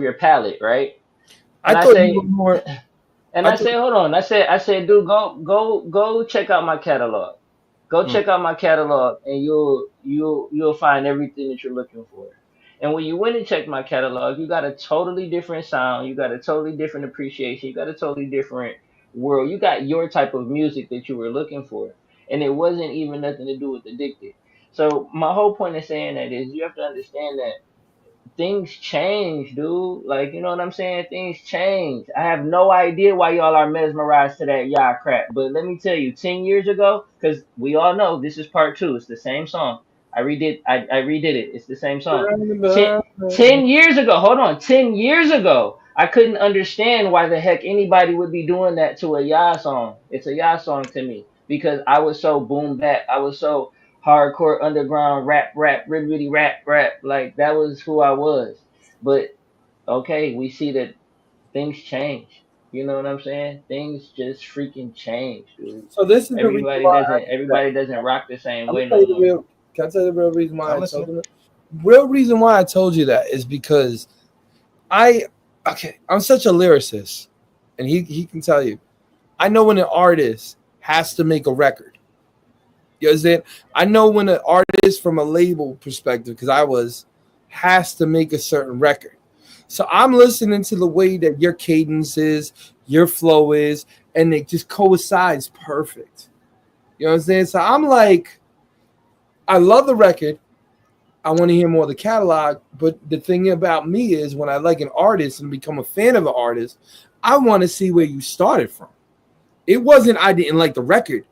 Speaker 2: your palate, right? And
Speaker 1: I
Speaker 2: I
Speaker 1: thought you were
Speaker 2: say,
Speaker 1: more.
Speaker 2: and
Speaker 1: I
Speaker 2: I
Speaker 1: thought,
Speaker 2: said, hold on. I said, dude, go check out my catalog. Go
Speaker 4: Mm.
Speaker 2: check out my catalog, and you'll find everything that you're looking for. And when you went and checked my catalog, you got a totally different sound. You got a totally different appreciation. You got a totally different world. You got your type of music that you were looking for, and it wasn't even nothing to do with addicted. So my whole point of saying that is you have to understand that things change, dude. Like, you know what I'm saying? Things change. I have no idea why y'all are mesmerized to that y'all crap. But let me tell you, 10 years ago, because we all know this is part two. It's the same song. I redid it. It's the same song. Ten, 10 years ago, hold on. 10 years ago, I couldn't understand why the heck anybody would be doing that to a Yah song. It's a Yah song to me because I was so boom bap. I was so hardcore underground rap, really rap. Like that was who I was. But okay, we see that things change. You know what I'm saying? Things just freaking change, dude.
Speaker 1: so this is the reason
Speaker 2: Everybody
Speaker 1: why I
Speaker 2: doesn't
Speaker 1: did that.
Speaker 2: everybody doesn't rock the same
Speaker 1: I'm gonna
Speaker 2: way
Speaker 1: tell
Speaker 2: no
Speaker 1: you the
Speaker 2: more.
Speaker 1: real. Can I tell you the real reason why
Speaker 4: I'm
Speaker 1: I
Speaker 4: listening.
Speaker 1: told you that? Real reason why I told you that is because I I'm such a lyricist, and he can tell you. I know when an artist has to make a record. You understand? I know when an artist from a label perspective, because I was, has to make a certain record. So I'm listening to the way that your cadence is, your flow is, and it just coincides perfect. You know what I'm saying? So I'm like, I love the record. I want to hear more of the catalog. But the thing about me is when I like an artist and become a fan of an artist, I want to see where you started from. It wasn't I didn't like the record.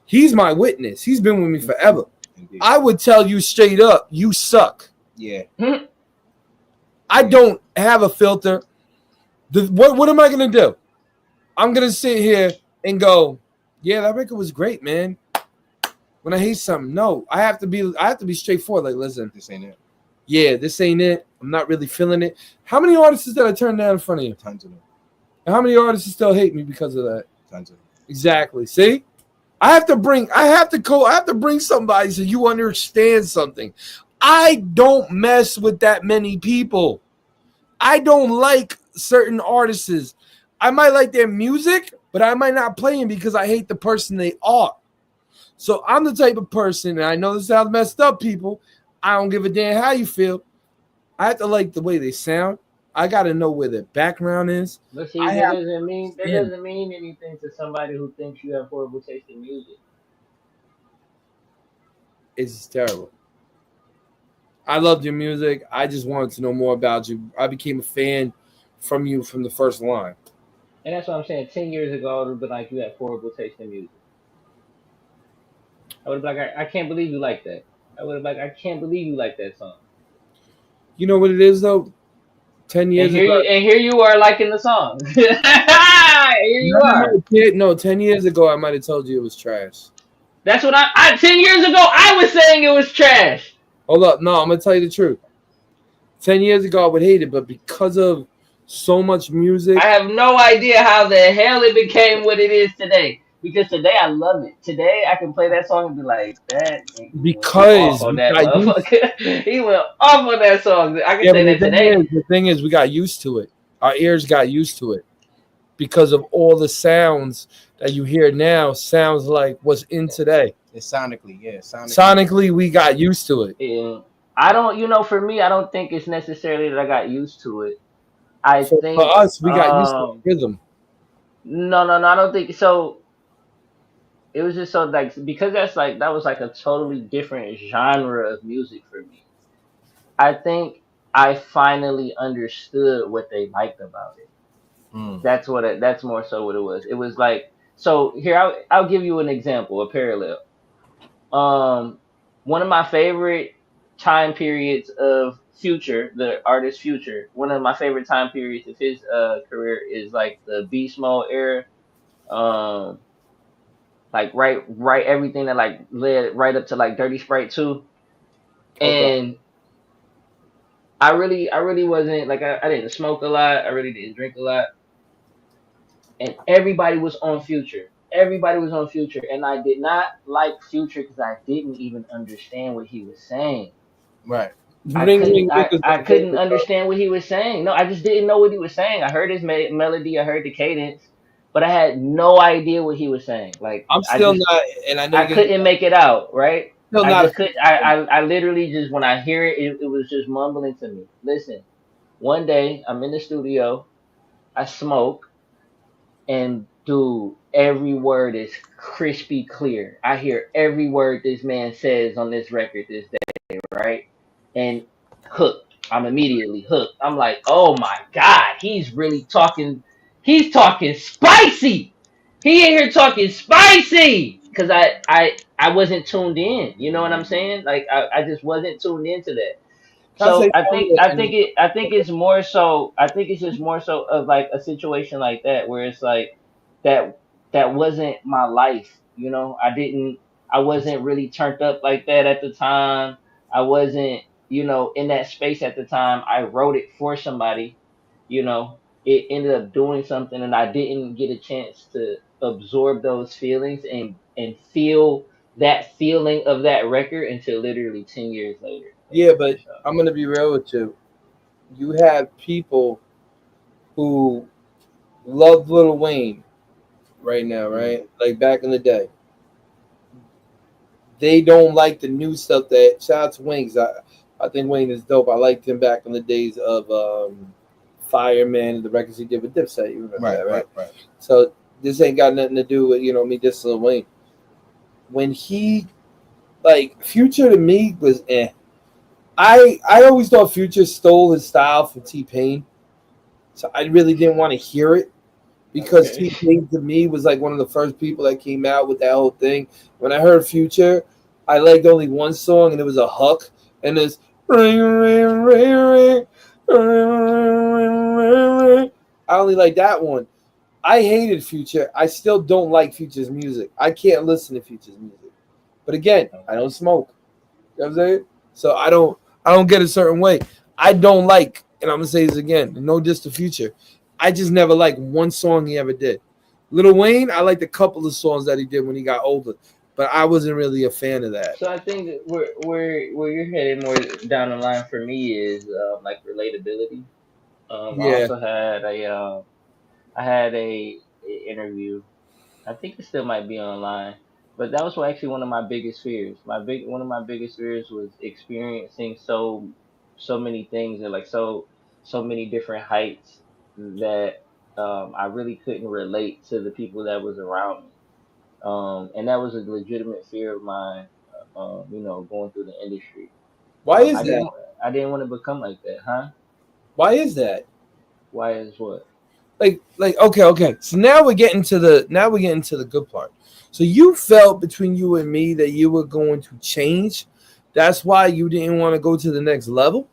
Speaker 1: He's my witness. He's been with me forever.
Speaker 4: Indeed.
Speaker 1: I would tell you straight up, you suck.
Speaker 4: Yeah.
Speaker 1: I don't have a filter. What am I gonna do? I'm gonna sit here and go, yeah, that record was great, man. When I hate something, no, I have to be straightforward. Like, listen,
Speaker 4: This ain't it.
Speaker 1: yeah, this ain't it. I'm not really feeling it. How many artists did I turn down in front of you?
Speaker 4: Tons of them.
Speaker 1: And how many artists still hate me because of that?
Speaker 4: Tons of them.
Speaker 1: Exactly. See? I have to bring somebody so you understand something. I don't mess with that many people. I don't like certain artists. I might like their music, but I might not play them because I hate the person they are. So I'm the type of person, and I know this sounds messed up, people. I don't give a damn how you feel. I have to like the way they sound. I got to know where their background is.
Speaker 2: But see,
Speaker 1: I
Speaker 2: that
Speaker 1: have
Speaker 2: doesn't mean that
Speaker 1: to
Speaker 2: doesn't mean anything to somebody who thinks you have horrible taste in music.
Speaker 1: It's just terrible. I loved your music. I just wanted to know more about you. I became a fan from you from the first line.
Speaker 2: And that's what I'm saying. 10 years ago, I would have been like, you have horrible taste in music. I would have been like, I can't believe you like that. I would have been like, I can't believe you like that song.
Speaker 1: You know what it is though? 10
Speaker 2: And
Speaker 1: years
Speaker 2: here
Speaker 1: ago.
Speaker 2: you and here you are liking the song. Here you are.
Speaker 1: No, 10 years ago I might have told you it was trash.
Speaker 2: That's what I 10 years ago I was saying it was trash.
Speaker 1: Hold up. No, I'm gonna tell you the truth. 10 years ago I would hate it, but because of so much music,
Speaker 2: I have no idea how the hell it became what it is today. Because today I love it. Today I can play that song and be like, that nigga went
Speaker 1: because
Speaker 2: off on
Speaker 1: we
Speaker 2: that
Speaker 1: got used,
Speaker 2: motherfucker. He went off on that song. I can
Speaker 1: yeah,
Speaker 2: say
Speaker 1: but
Speaker 2: that today.
Speaker 1: the thing is we got used to it. Our ears got used to it because of all the sounds that you hear now sounds like what's in today.
Speaker 4: It's sonically, yeah.
Speaker 1: Sonically, we got used to it.
Speaker 2: Yeah. I don't, for me, I don't think it's necessarily that I got used to it. I
Speaker 1: So
Speaker 2: think,
Speaker 1: for us, we got used to the rhythm.
Speaker 2: no, I don't think so. It was just so like because that was like a totally different genre of music for me. I think I finally understood what they liked about it.
Speaker 4: Mm.
Speaker 2: That's more so what it was. It was like so here I'll give you an example, a parallel. One of my favorite time periods of Future, the artist Future. One of my favorite time periods of his career is like the Beast Mode era. Um, like right everything that like led right up to like Dirty Sprite 2.
Speaker 1: Okay.
Speaker 2: And I really wasn't like I didn't smoke a lot. I really didn't drink a lot. And everybody was on Future. Everybody was on Future, and I did not like Future because I didn't even understand what he was saying.
Speaker 4: Right.
Speaker 1: Ring ring niggas
Speaker 2: I
Speaker 1: don't
Speaker 2: couldn't
Speaker 1: take it.
Speaker 2: understand what he was saying. No, I just didn't know what he was saying. I heard his melody, I heard the cadence, but I had no idea what he was saying. Like
Speaker 1: I'm still not, and I know
Speaker 2: I
Speaker 1: you're gonna
Speaker 2: couldn't make it out. Right?
Speaker 1: still
Speaker 2: I
Speaker 1: not a
Speaker 2: just could. I literally just when I hear it, it was just mumbling to me. Listen, one day I'm in the studio, I smoke, and dude, every word is crispy clear. I hear every word this man says on this record this day, right? And hooked. I'm immediately hooked. I'm like, oh my God, he's really talking. He's talking spicy. He in here talking spicy. Cause I wasn't tuned in. You know what I'm saying? Like I just wasn't tuned into that.
Speaker 1: Can I
Speaker 2: So
Speaker 1: say something? And
Speaker 2: I think it's more so I think it's just more so of like a situation like that where it's like that that wasn't my life, you know. I wasn't really turned up like that at the time. I wasn't, you know, in that space at the time. I wrote it for somebody, you know. It ended up doing something and I didn't get a chance to absorb those feelings and feel that feeling of that record until literally 10 years later.
Speaker 1: yeah, but I'm gonna be real with you. You have people who love Lil Wayne right now, right? Like back in the day. They don't like the new stuff that shout out to Wayne. 'Cause I think Wayne is dope. I liked him back in the days of Fireman and the records he did with Dipset. You remember that, right?
Speaker 4: Right.
Speaker 1: So this ain't got nothing to do with me dissing Lil Wayne. When he like Future to me was eh. I always thought Future stole his style from T Pain, so I really didn't want to hear it because
Speaker 2: Okay.
Speaker 1: T Pain to me was like one of the first people that came out with that whole thing. When I heard Future, I liked only one song and it was a Huck and it's ring ring ring ring ring ring ring. I only like that one. I hated Future. I still don't like Future's music. I can't listen to Future's music. But again, I don't smoke. You know what I'm saying? So I don't get a certain way. I don't like, and I'm gonna say this again, no diss to Future. I just never liked one song he ever did. Lil Wayne, I liked a couple of songs that he did when he got older, but I wasn't really a fan of that.
Speaker 2: So I think that where you're headed more down the line for me is like relatability. I
Speaker 1: Yeah.
Speaker 2: also had I had a interview. I think it still might be online, but that was actually one of my biggest fears. One of my biggest fears was experiencing so many things and like so many different heights that I really couldn't relate to the people that was around me. And that was a legitimate fear of mine. You know, going through the industry.
Speaker 1: Why is
Speaker 2: I
Speaker 1: that?
Speaker 2: didn't want to become like that, huh?
Speaker 1: Why is that?
Speaker 2: Why is what?
Speaker 1: Like okay. So now we're getting to the good part. So you felt between you and me that you were going to change. That's why you didn't want to go to the next level.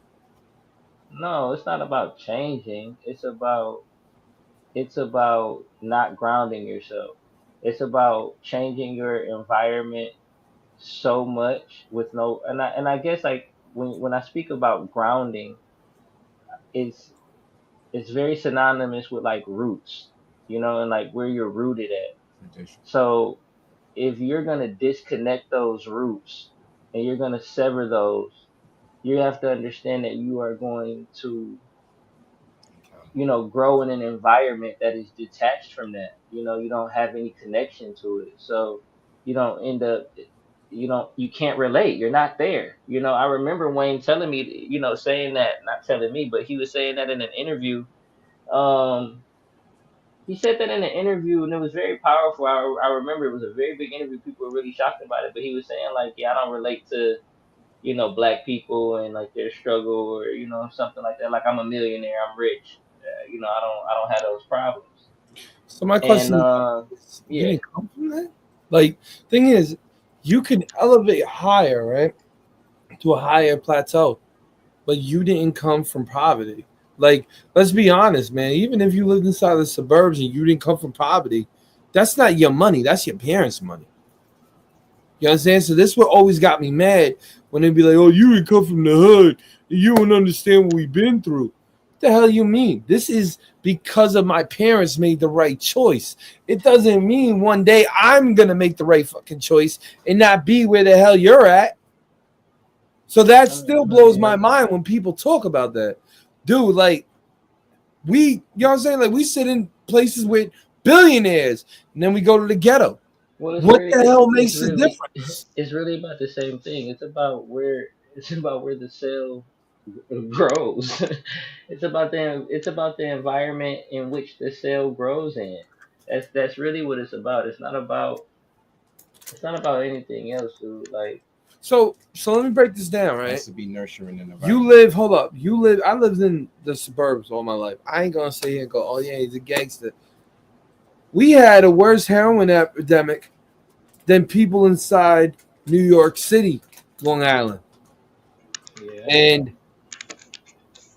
Speaker 2: No, it's not about changing. It's about not grounding yourself. It's about changing your environment so much with no and I guess like when I speak about grounding, it's it's very synonymous with like roots, you know, and like where you're rooted at.
Speaker 4: Tradition.
Speaker 2: So if you're gonna disconnect those roots and you're gonna sever those, you have to understand that you are going to, you know, grow in an environment that is detached from that. You know, you don't have any connection to it. So you don't end up you can't relate. You're not there. You know, I remember Wayne telling me, you know, saying that, not telling me, but he was saying that in an interview. Um he said that in an interview and it was very powerful. I remember it was a very big interview. People were really shocked about it, but he was saying like, yeah, I don't relate to, you know, black people and like their struggle or, you know, something like that. Like I'm a millionaire, I'm rich. You know, I don't have those problems.
Speaker 1: So my
Speaker 2: And
Speaker 1: question is, you
Speaker 2: yeah,
Speaker 1: didn't come from that. Like, thing is, You can elevate higher, right, to a higher plateau, but you didn't come from poverty. Like, let's be honest, man. Even if you lived inside the suburbs and you didn't come from poverty, that's not your money. That's your parents' money. You understand? So this what always got me mad when they be like, "Oh, you didn't come from the hood. You don't understand what we've been through." What the hell you mean? This is because of my parents made the right choice. It doesn't mean one day I'm gonna make the right fucking choice and not be where the hell you're at. So that still blows my mind when people talk about that. Dude, like you know what I'm saying? Like we sit in places with billionaires and then we go to the ghetto.
Speaker 2: Well,
Speaker 1: What the hell makes the difference?
Speaker 2: it's really about the same thing. It's about where the cell grows. It's about the environment in which the cell grows in. That's really what it's about. It's not about anything else, dude. Like,
Speaker 1: So let me break this down,
Speaker 4: It
Speaker 1: right?
Speaker 4: has to be nurturing in the
Speaker 1: You live, hold up. I lived in the suburbs all my life. I ain't gonna sit here and go, oh yeah, he's a gangster. We had a worse heroin epidemic than people inside New York City, Long Island.
Speaker 2: yeah.
Speaker 1: And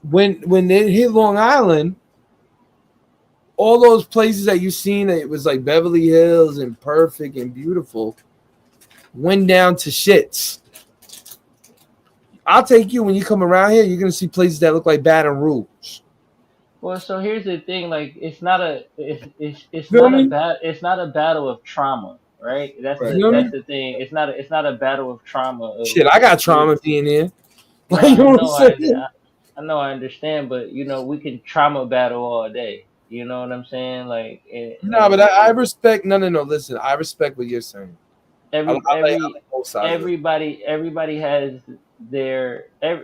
Speaker 1: when it hit Long Island, all those places that you seen that it was like Beverly Hills and perfect and beautiful went down to shits. I'll take you when you come around here, you're gonna see places that look like Baton Rouge.
Speaker 2: Well, so here's the thing. Like, it's
Speaker 1: Feel
Speaker 2: not a
Speaker 1: me?
Speaker 2: it's not a battle of trauma, right?
Speaker 1: You feel me?
Speaker 2: That's the thing. It's not a battle of trauma of
Speaker 1: Shit, I got
Speaker 2: you.
Speaker 1: trauma being here.
Speaker 2: No,
Speaker 1: Like, you
Speaker 2: I
Speaker 1: know what I'm
Speaker 2: know,
Speaker 1: saying?
Speaker 2: I know, I understand, but you know, we can trauma battle all day. You know what I'm saying? Like,
Speaker 1: No, but I respect. No. Listen, I respect what you're saying.
Speaker 2: every
Speaker 1: I
Speaker 2: every
Speaker 1: like both sides of it.
Speaker 2: everybody has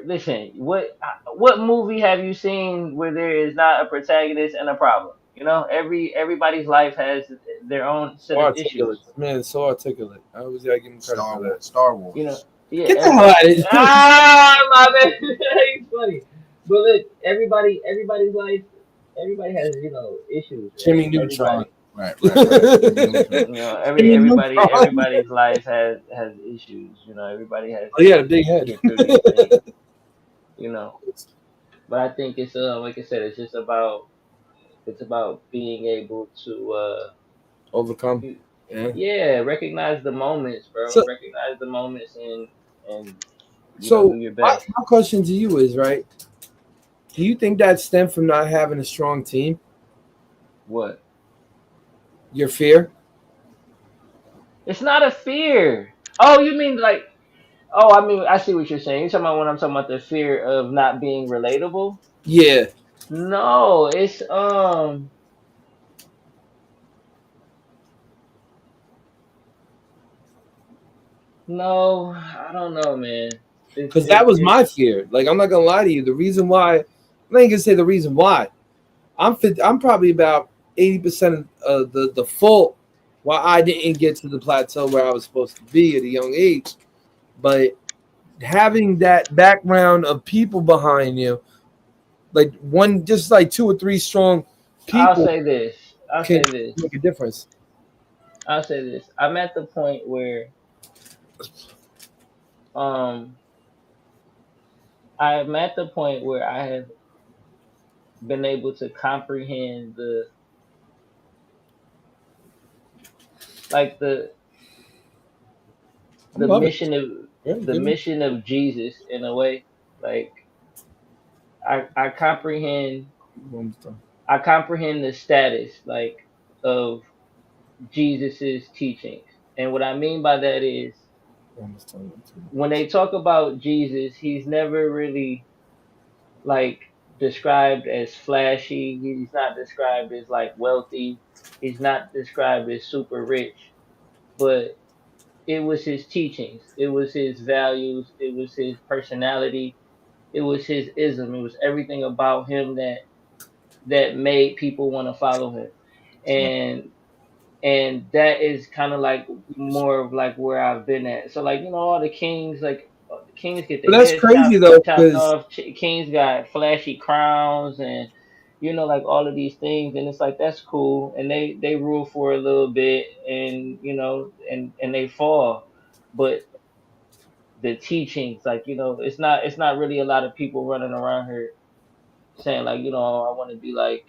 Speaker 2: listen. What movie have you seen where there is not a protagonist and a problem? You know, everybody's life has their own set
Speaker 1: So
Speaker 2: of
Speaker 1: articulate,
Speaker 2: issues.
Speaker 1: man. So articulate. I always gotta give him credit
Speaker 4: Star
Speaker 1: for
Speaker 4: Wars.
Speaker 1: that.
Speaker 4: Star
Speaker 2: You know,
Speaker 4: Wars.
Speaker 2: yeah.
Speaker 1: Get the hell out of here.
Speaker 2: My man, he's funny. But look, everybody's life, everybody has issues,
Speaker 1: Jimmy
Speaker 2: right?
Speaker 1: Neutron.
Speaker 2: Everybody,
Speaker 4: Right. Neutron.
Speaker 1: Jimmy Neutron.
Speaker 2: everybody's life has issues. You know, everybody has
Speaker 1: Oh, he had a
Speaker 2: to
Speaker 1: big head.
Speaker 2: get through these things. You know, but I think it's like I said, it's about being able to
Speaker 1: Overcome.
Speaker 2: you,
Speaker 1: Yeah.
Speaker 2: yeah, recognize the moments, bro.
Speaker 1: So,
Speaker 2: Recognize the moments and do
Speaker 1: so
Speaker 2: your
Speaker 1: my,
Speaker 2: best.
Speaker 1: my question to you is, right? Do you think that stemmed from not having a strong team?
Speaker 2: What?
Speaker 1: Your fear?
Speaker 2: It's not a fear. Oh, you mean like? Oh, I mean, I see what you're saying. You're talking about when I'm talking about the fear of not being relatable.
Speaker 1: Yeah.
Speaker 2: No, it's no, I don't know, man.
Speaker 1: Because that was my fear. Like, I'm not gonna lie to you. The reason why, I'm not even gonna say the reason why. I'm probably about 80% of the fault why I didn't get to the plateau where I was supposed to be at a young age. But having that background of people behind you, like one, just like two or three strong
Speaker 2: I'll
Speaker 1: people,
Speaker 2: say this. I'll
Speaker 1: can
Speaker 2: say this.
Speaker 1: make a difference.
Speaker 2: I'll say this. I'm at the point where um I'm at the point where I have been able to comprehend like
Speaker 1: I love it. Yeah,
Speaker 2: the
Speaker 1: give me.
Speaker 2: mission of Jesus in a way. Like I comprehend I comprehend the status like of Jesus's teachings. And what I mean by that is when they talk about Jesus, he's never really like described as flashy. He's not described as like wealthy. He's not described as super rich, but it was his teachings. It was his values. It was his personality. It was his ism. It was everything about him that made people want to follow him. And that is kind of like more of like where I've been at. So like all the kings the kings get
Speaker 1: But
Speaker 2: their
Speaker 1: that's
Speaker 2: heads
Speaker 1: crazy though,
Speaker 2: chopped
Speaker 1: because
Speaker 2: off. Kings got flashy crowns and like all of these things, and it's like that's cool, and they rule for a little bit, and and they fall. but the teachings, like, it's not really a lot of people running around here saying like, I want to be like,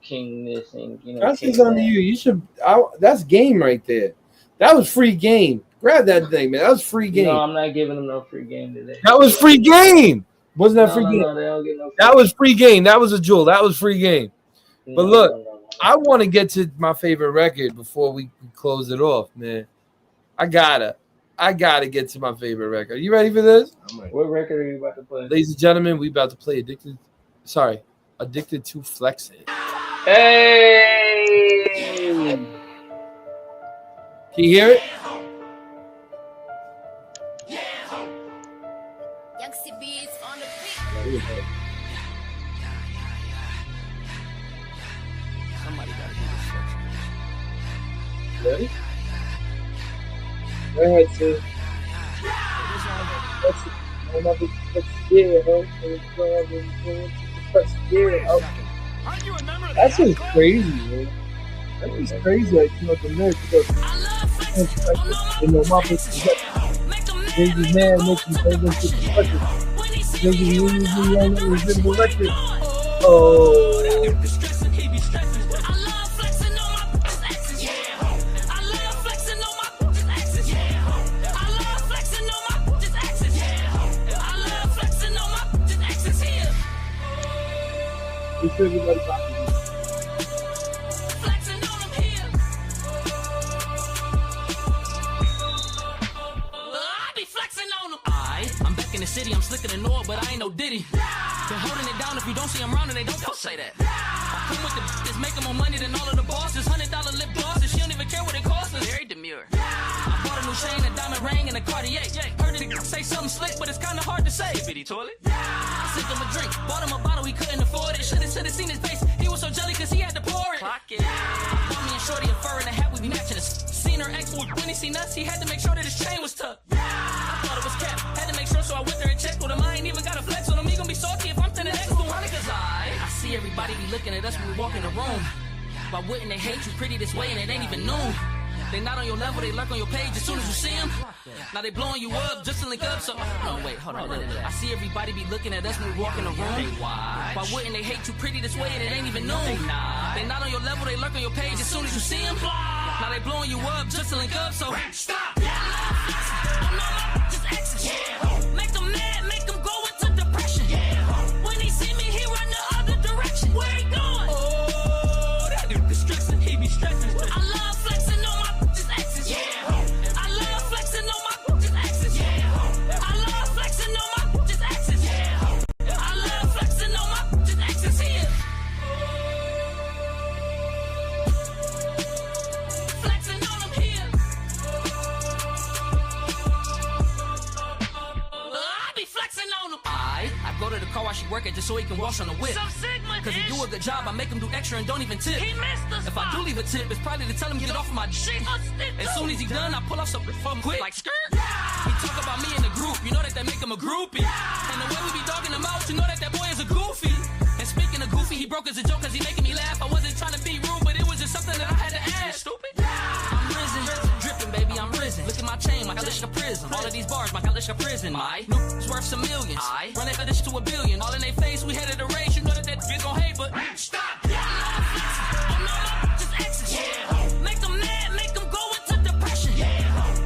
Speaker 2: king this and
Speaker 1: That's just
Speaker 2: king
Speaker 1: on
Speaker 2: that.
Speaker 1: you. You should. That's game right there. That was free game. Grab that thing, man. That was free game.
Speaker 2: No, I'm not giving them no free game today.
Speaker 1: That was free game. Wasn't that free game?
Speaker 2: No, they don't get no free
Speaker 1: That was free game. That was a jewel. That was free game. But look,
Speaker 2: no.
Speaker 1: I want to get to my favorite record before we close it off, man. I gotta get to my favorite record. You ready for this?
Speaker 2: What record are you about to play?
Speaker 1: Ladies and gentlemen, we about to play Addicted to Flexing.
Speaker 2: Hey!
Speaker 1: Can you hear it?
Speaker 5: Young CB is on the beat.
Speaker 2: Somebody gotta do this section.
Speaker 1: Ready? Go ahead, sis. That's just crazy, man. That's just crazy. Like, the lyrics go, my person is man, makes me play them to the record. Oh. It's everybody talking.
Speaker 6: I'm back in the city, I'm slicker than Noah, but I ain't no Diddy. Been holding it down, if you don't see I'm round, and they don't say that. I come with the bitches, making more money than all of the bosses. $100 lip glosses, she don't even care what it costs us. Very demure. I bought a new chain, a diamond ring, and a Cartier. Heard it say something slick, but it's kinda hard to say. Bitty toilet? I sent him a drink, bought him a bottle, he couldn't afford it. Should've seen his face, he was so jelly cause he had to pour it. Clock it. I bought me and Shorty a fur and a hat, we be matching us. Seen her ex, when he seen us, he had to make sure that his chain was tucked. I thought it was cap, had to make sure, so I went there and checked with him. I ain't even got a flex on him, he gon' be salty if I'm standing next to him. Cause I see everybody be looking at us when we walk in the room. Why wouldn't they hate you pretty this way and it ain't even noon? They not on your level, they lurk on your page as soon as you see them. Now they blowing you up just to link up, so... Oh, wait, hold on. I see everybody be looking at us when we walk in the room. Why wouldn't they hate you pretty this way and it ain't even noon? They not on your level, they lurk on your page as soon as you see them. Now they blowing you up just to link up, so... Stop! Just exit. Make them mad, make them go into depression. When he see me, he run the other direction. Where he going? Oh, that dude be stressing, he be stressing. I love flexing on my just exes. I love flexing on my just exes. I love flexing on my just exes. I love flexing on my just exes here. Flexing on them here. I be flexing on them. I go to the car while she working just so he can wash on the whip. Cause he do a good job, I make him do extra and don't even tip. If I do leave a tip, it's probably to tell him get off of my shit. As soon as he done, I pull off some from quick. Like skirt. He talk about me in the group, you know that make him a groupie. And the way we be dogging him out, you know that boy is a goofy. And speaking of goofy, he broke as a joke cause he making me laugh. I wasn't trying to be rude, but it was just something that I had to ask. Stupid. I'm risen, dripping, baby, I'm risen. Look at my chain, my Kalishka prison. All of these bars, my Kalishka prison. My new worth some millions. Running for this to $1 billion. All in their face, we headed a race. You know that bitch gon' hate, but stop. Just exit. Make them mad, make them go into depression.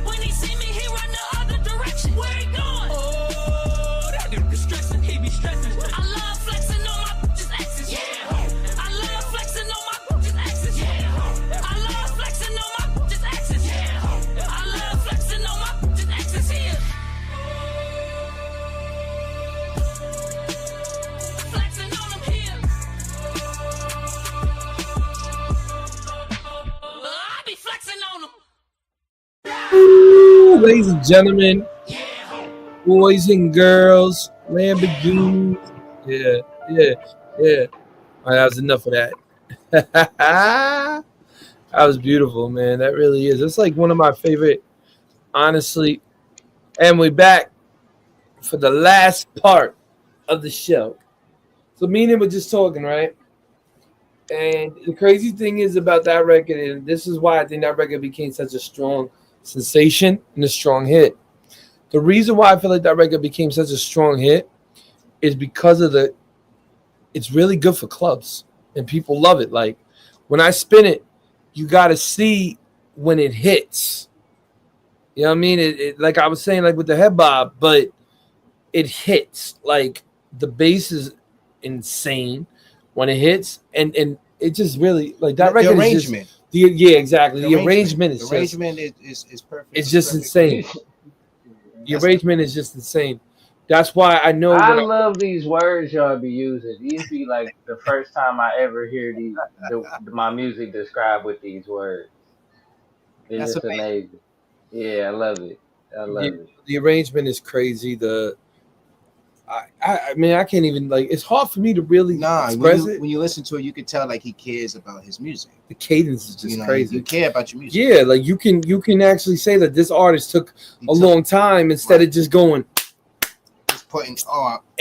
Speaker 6: When he see me, he run the other direction. Where he going? Oh, that dude be stressing, he be stressing. I love flexing on my just exes. I love flexing on my just exes. I love flexing on my just exes. I love flexing on my just exes here. Flexing on them here. I be flexing on them.
Speaker 1: Ooh, ladies and gentlemen, boys and girls, Lamborghinis. Yeah. All right, that was enough of that. That was beautiful, man. That really is. It's like one of my favorite, honestly. And we're back for the last part of the show. So me and him were just talking, right? And the crazy thing is about that record, and this is why I think that record became such a strong sensation and a strong hit. The reason why I feel like that record became such a strong hit is because of it's really good for clubs and people love it. Like when I spin it, you got to see when it hits. You know what I mean? It like I was saying, like with the head bob, but it hits. Like the bass is insane when it hits, and it just really like that record.
Speaker 4: The arrangement.
Speaker 1: Yeah, exactly. The arrangement is
Speaker 4: perfect.
Speaker 1: It's just insane. The arrangement is just insane. That's why I know.
Speaker 2: I love these words y'all be using. These be like the first time I ever hear my music described with these words. It's just amazing. Yeah, I love it. I love it.
Speaker 1: The arrangement is crazy. I mean, I can't even like. It's hard for me to really express it.
Speaker 4: When you listen to it, you can tell like he cares about his music.
Speaker 1: The cadence is just crazy.
Speaker 4: You care about your music.
Speaker 1: Yeah, like you can actually say that this artist took a long time instead of just going,
Speaker 4: just putting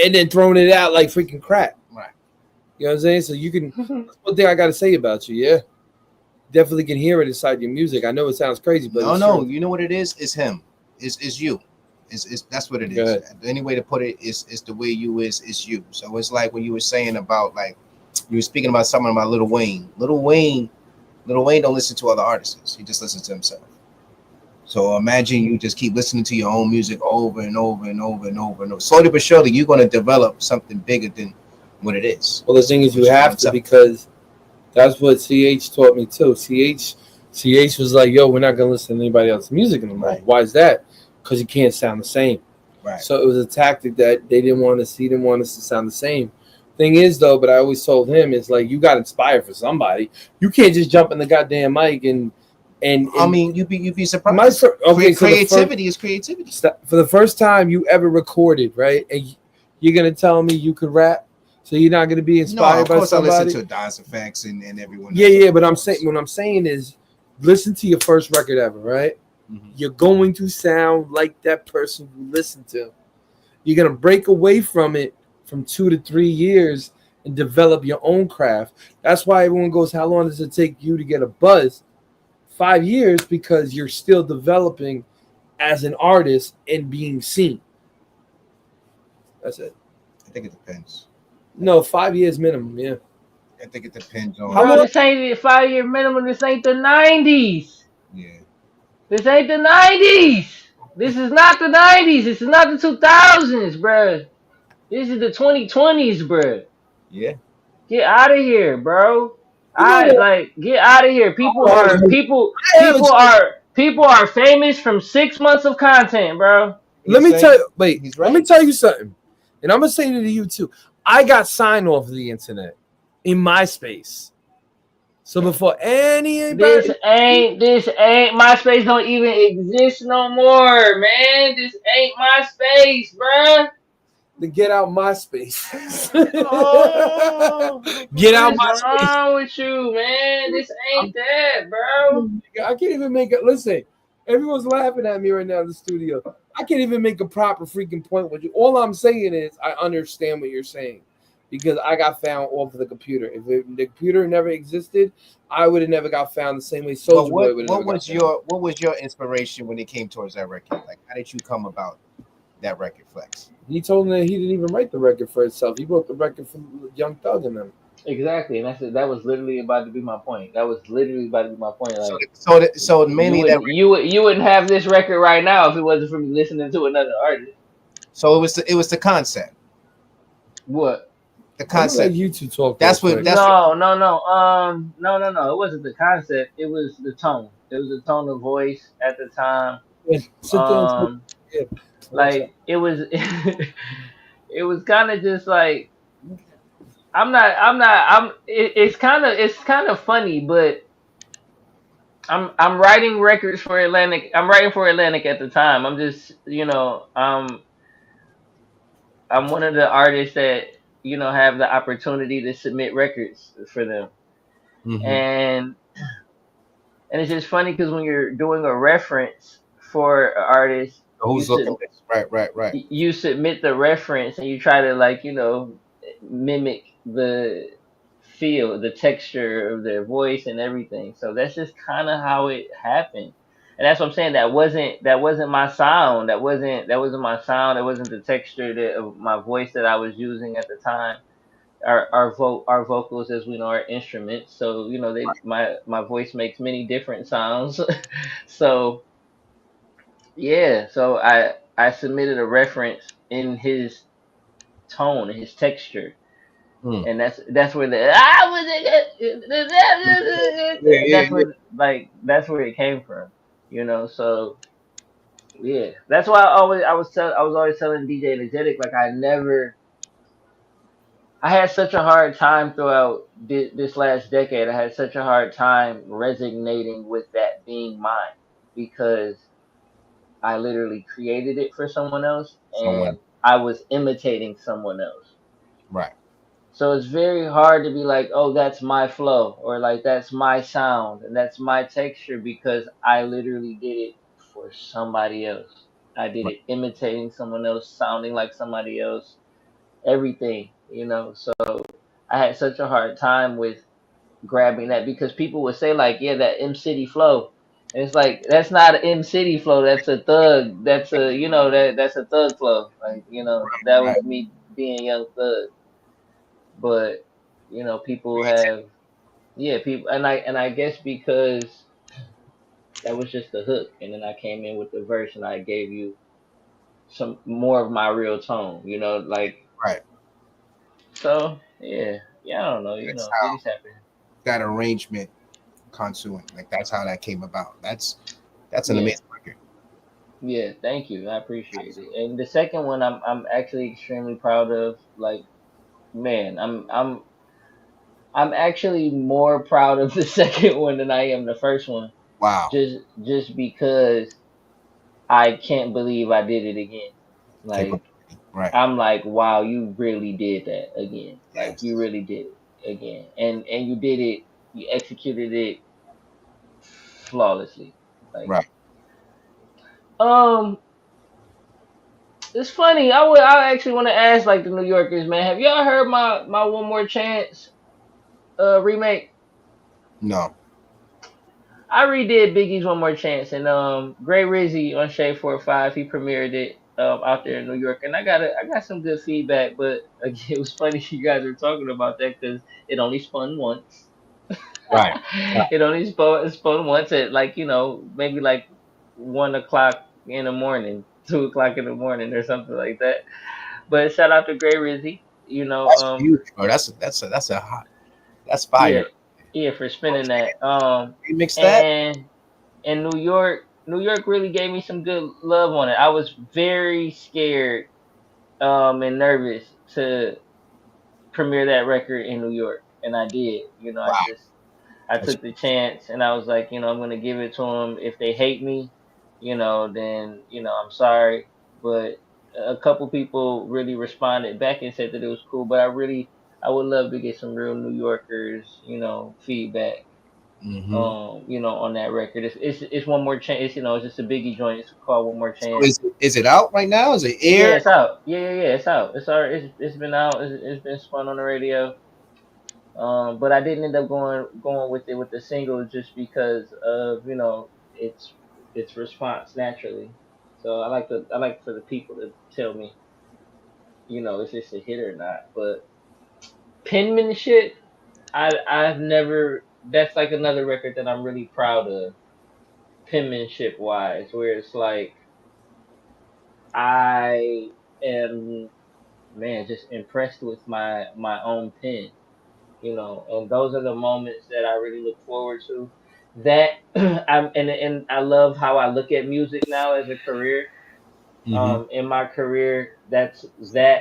Speaker 1: and then throwing it out like freaking crap.
Speaker 4: Right.
Speaker 1: You know what I'm saying? So you can. That's one thing I got to say about you. Yeah, definitely can hear it inside your music. I know it sounds crazy, but
Speaker 4: no. You know what it is? It's him. It's you. It's that's what it is. Any way to put it is the way you is you. So it's like when you were saying about like you were speaking about something about Lil Wayne. Lil Wayne don't listen to other artists. He just listens to himself. So imagine you just keep listening to your own music over and over and over and over and over. Slowly but surely, you're going to develop something bigger than what it is.
Speaker 1: Well, the thing is, you have to, because that's what CH taught me too. CH was like, "Yo, we're not going to listen to anybody else's music anymore." Right. Why is that? Because you can't sound the same.
Speaker 4: Right.
Speaker 1: So it was a tactic that they didn't want to see. Didn't want us to sound the same. Thing is, though, but I always told him, it's like you got inspired for somebody. You can't just jump in the goddamn mic and
Speaker 4: I mean, you'd be surprised. Creativity is creativity.
Speaker 1: For the first time you ever recorded, right? And you're gonna tell me you could rap, so you're not gonna be inspired by somebody.
Speaker 4: I listen to Das EFX and everyone.
Speaker 1: Yeah. But what I'm saying is, listen to your first record ever, right? Mm-hmm. You're going to sound like that person you listened to. You're gonna break away from it from 2 to 3 years and develop your own craft. That's why everyone goes, "How long does it take you to get a buzz?" 5 years, because you're still developing as an artist and being seen. That's it.
Speaker 4: I think it depends.
Speaker 1: No, 5 years minimum. Yeah.
Speaker 4: I think it depends on.
Speaker 2: Bro, this ain't the 5-year minimum. This ain't the 90s.
Speaker 4: Yeah.
Speaker 2: This ain't the 90s. This is not the 90s. This is not the 2000s, bro. This is the 2020s, bro.
Speaker 4: Yeah.
Speaker 2: Get out of here, bro. Get out of here. People are famous from 6 months of content, bro.
Speaker 1: Let me tell you something. And I'm gonna say it to you too. I got signed off of the internet in MySpace. So before anybody,
Speaker 2: this ain't MySpace don't even exist no more, man. This ain't MySpace, bro.
Speaker 1: Then get out MySpace.
Speaker 2: Get out MySpace. What's wrong with you, man? This ain't that, bro.
Speaker 1: I can't even make it. Listen, everyone's laughing at me right now in the studio. I can't even make a proper freaking point with you. All I'm saying is I understand what you're saying, because I got found off of the computer. If the computer never existed, I would have never got found the same way Soulja Boy would have.
Speaker 4: What was your inspiration when it came towards that record? Like, how did you come about that record, Flex?
Speaker 1: He told me that he didn't even write the record for himself. He wrote the record for Young Thug and them.
Speaker 2: Exactly, and that was literally about to be my point. Like,
Speaker 4: so mainly
Speaker 2: you wouldn't have this record right now if it wasn't for me listening to another artist.
Speaker 4: So it was the concept.
Speaker 2: What?
Speaker 4: The concept.
Speaker 1: Like you two talk.
Speaker 2: No. It wasn't the concept. It was the tone. It was the tone of voice at the time. Like it was. It was kind of just like. It's kind of funny, but I'm writing records for Atlantic. I'm writing for Atlantic at the time. I'm just, I'm one of the artists that, have the opportunity to submit records for them. Mm-hmm. And it's just funny because when you're doing a reference for an artist,
Speaker 4: right.
Speaker 2: You submit the reference and you try to mimic the feel, the texture of their voice and everything. So that's just kind of how it happened. And that's what I'm saying. That wasn't my sound. That wasn't my sound. That wasn't the texture of my voice that I was using at the time. Our vocals, as we know, are instruments. So my voice makes many different sounds. So yeah, so I submitted a reference in his tone, in his texture,
Speaker 4: Hmm.
Speaker 2: and that's where the
Speaker 4: Yeah, yeah,
Speaker 2: that's where that's where it came from. So yeah, that's why I was always telling DJ Energetic, like I had such a hard time throughout this last decade. I had such a hard time resonating with that being mine because I literally created it for someone else
Speaker 4: someone.
Speaker 2: and I was imitating someone else.
Speaker 4: Right.
Speaker 2: So it's very hard to be like, oh, that's my flow or like that's my sound and that's my texture because I literally did it for somebody else. I did
Speaker 4: Right.
Speaker 2: it imitating someone else, sounding like somebody else, everything. So I had such a hard time with grabbing that because people would say like, yeah, that M City flow. And it's like that's not an M City flow. That's a thug. That's a thug flow. Like that
Speaker 4: Right.
Speaker 2: was me being Young Thug. But people have people and I guess because that was just the hook, and then I came in with the verse and I gave you some more of my real tone. Like
Speaker 4: Right.
Speaker 2: so yeah. I don't know.
Speaker 4: That's how
Speaker 2: Things happen.
Speaker 4: that arrangement consuing. Like that's how that came about. That's an
Speaker 2: Yeah.
Speaker 4: amazing record.
Speaker 2: Yeah, thank you. I appreciate it. And the second one, I'm actually extremely proud of. Like, man, I'm actually more proud of the second one than I am the first one.
Speaker 4: Wow.
Speaker 2: Just because I can't believe I did it again. Like,
Speaker 4: Capability. Right.
Speaker 2: I'm like, wow, you really did that again. Like,
Speaker 4: Yes.
Speaker 2: you really did it again, and you did it. You executed it flawlessly. Like,
Speaker 4: Right.
Speaker 2: um. It's funny. I actually want to ask like the New Yorkers, man. Have y'all heard my One More Chance remake?
Speaker 4: No.
Speaker 2: I redid Biggie's One More Chance, and Gray Rizzy on Shade 45 he premiered it out there in New York, and I got some good feedback. But again, it was funny you guys were talking about that because it only spun once.
Speaker 4: Right. Right.
Speaker 2: It only spun once at like maybe like 1 o'clock in the morning, 2 o'clock in the morning, or something like that. But shout out to Gray Rizzy.
Speaker 4: That's huge, bro. That's a hot. That's
Speaker 2: Yeah,
Speaker 4: fire.
Speaker 2: yeah, for spinning that.
Speaker 4: Remix that.
Speaker 2: And New York really gave me some good love on it. I was very scared, and nervous to premiere that record in New York, and I did.
Speaker 4: Wow.
Speaker 2: I
Speaker 4: That's
Speaker 2: took the chance, and I was like, I'm gonna give it to them. If they hate me, then I'm sorry. But a couple people really responded back and said that it was cool. But I would love to get some real New Yorkers, feedback.
Speaker 4: mm-hmm.
Speaker 2: On that record. It's One More Chance. It's just a Biggie joint. It's called One More
Speaker 4: So
Speaker 2: Chance.
Speaker 4: is it out right now? Is it
Speaker 2: Yeah,
Speaker 4: aired?
Speaker 2: it's out. Yeah, it's out. It's been out. It's been spun on the radio. But I didn't end up going with it with the single just because of its response naturally. So I like for the people to tell me if it's a hit or not. But penmanship, I've never. That's like another record that I'm really proud of, penmanship wise, where it's like I am, man, just impressed with my own pen, and those are the moments that I really look forward to. That and I love how I look at music now as a career.
Speaker 4: Mm-hmm.
Speaker 2: In my career, that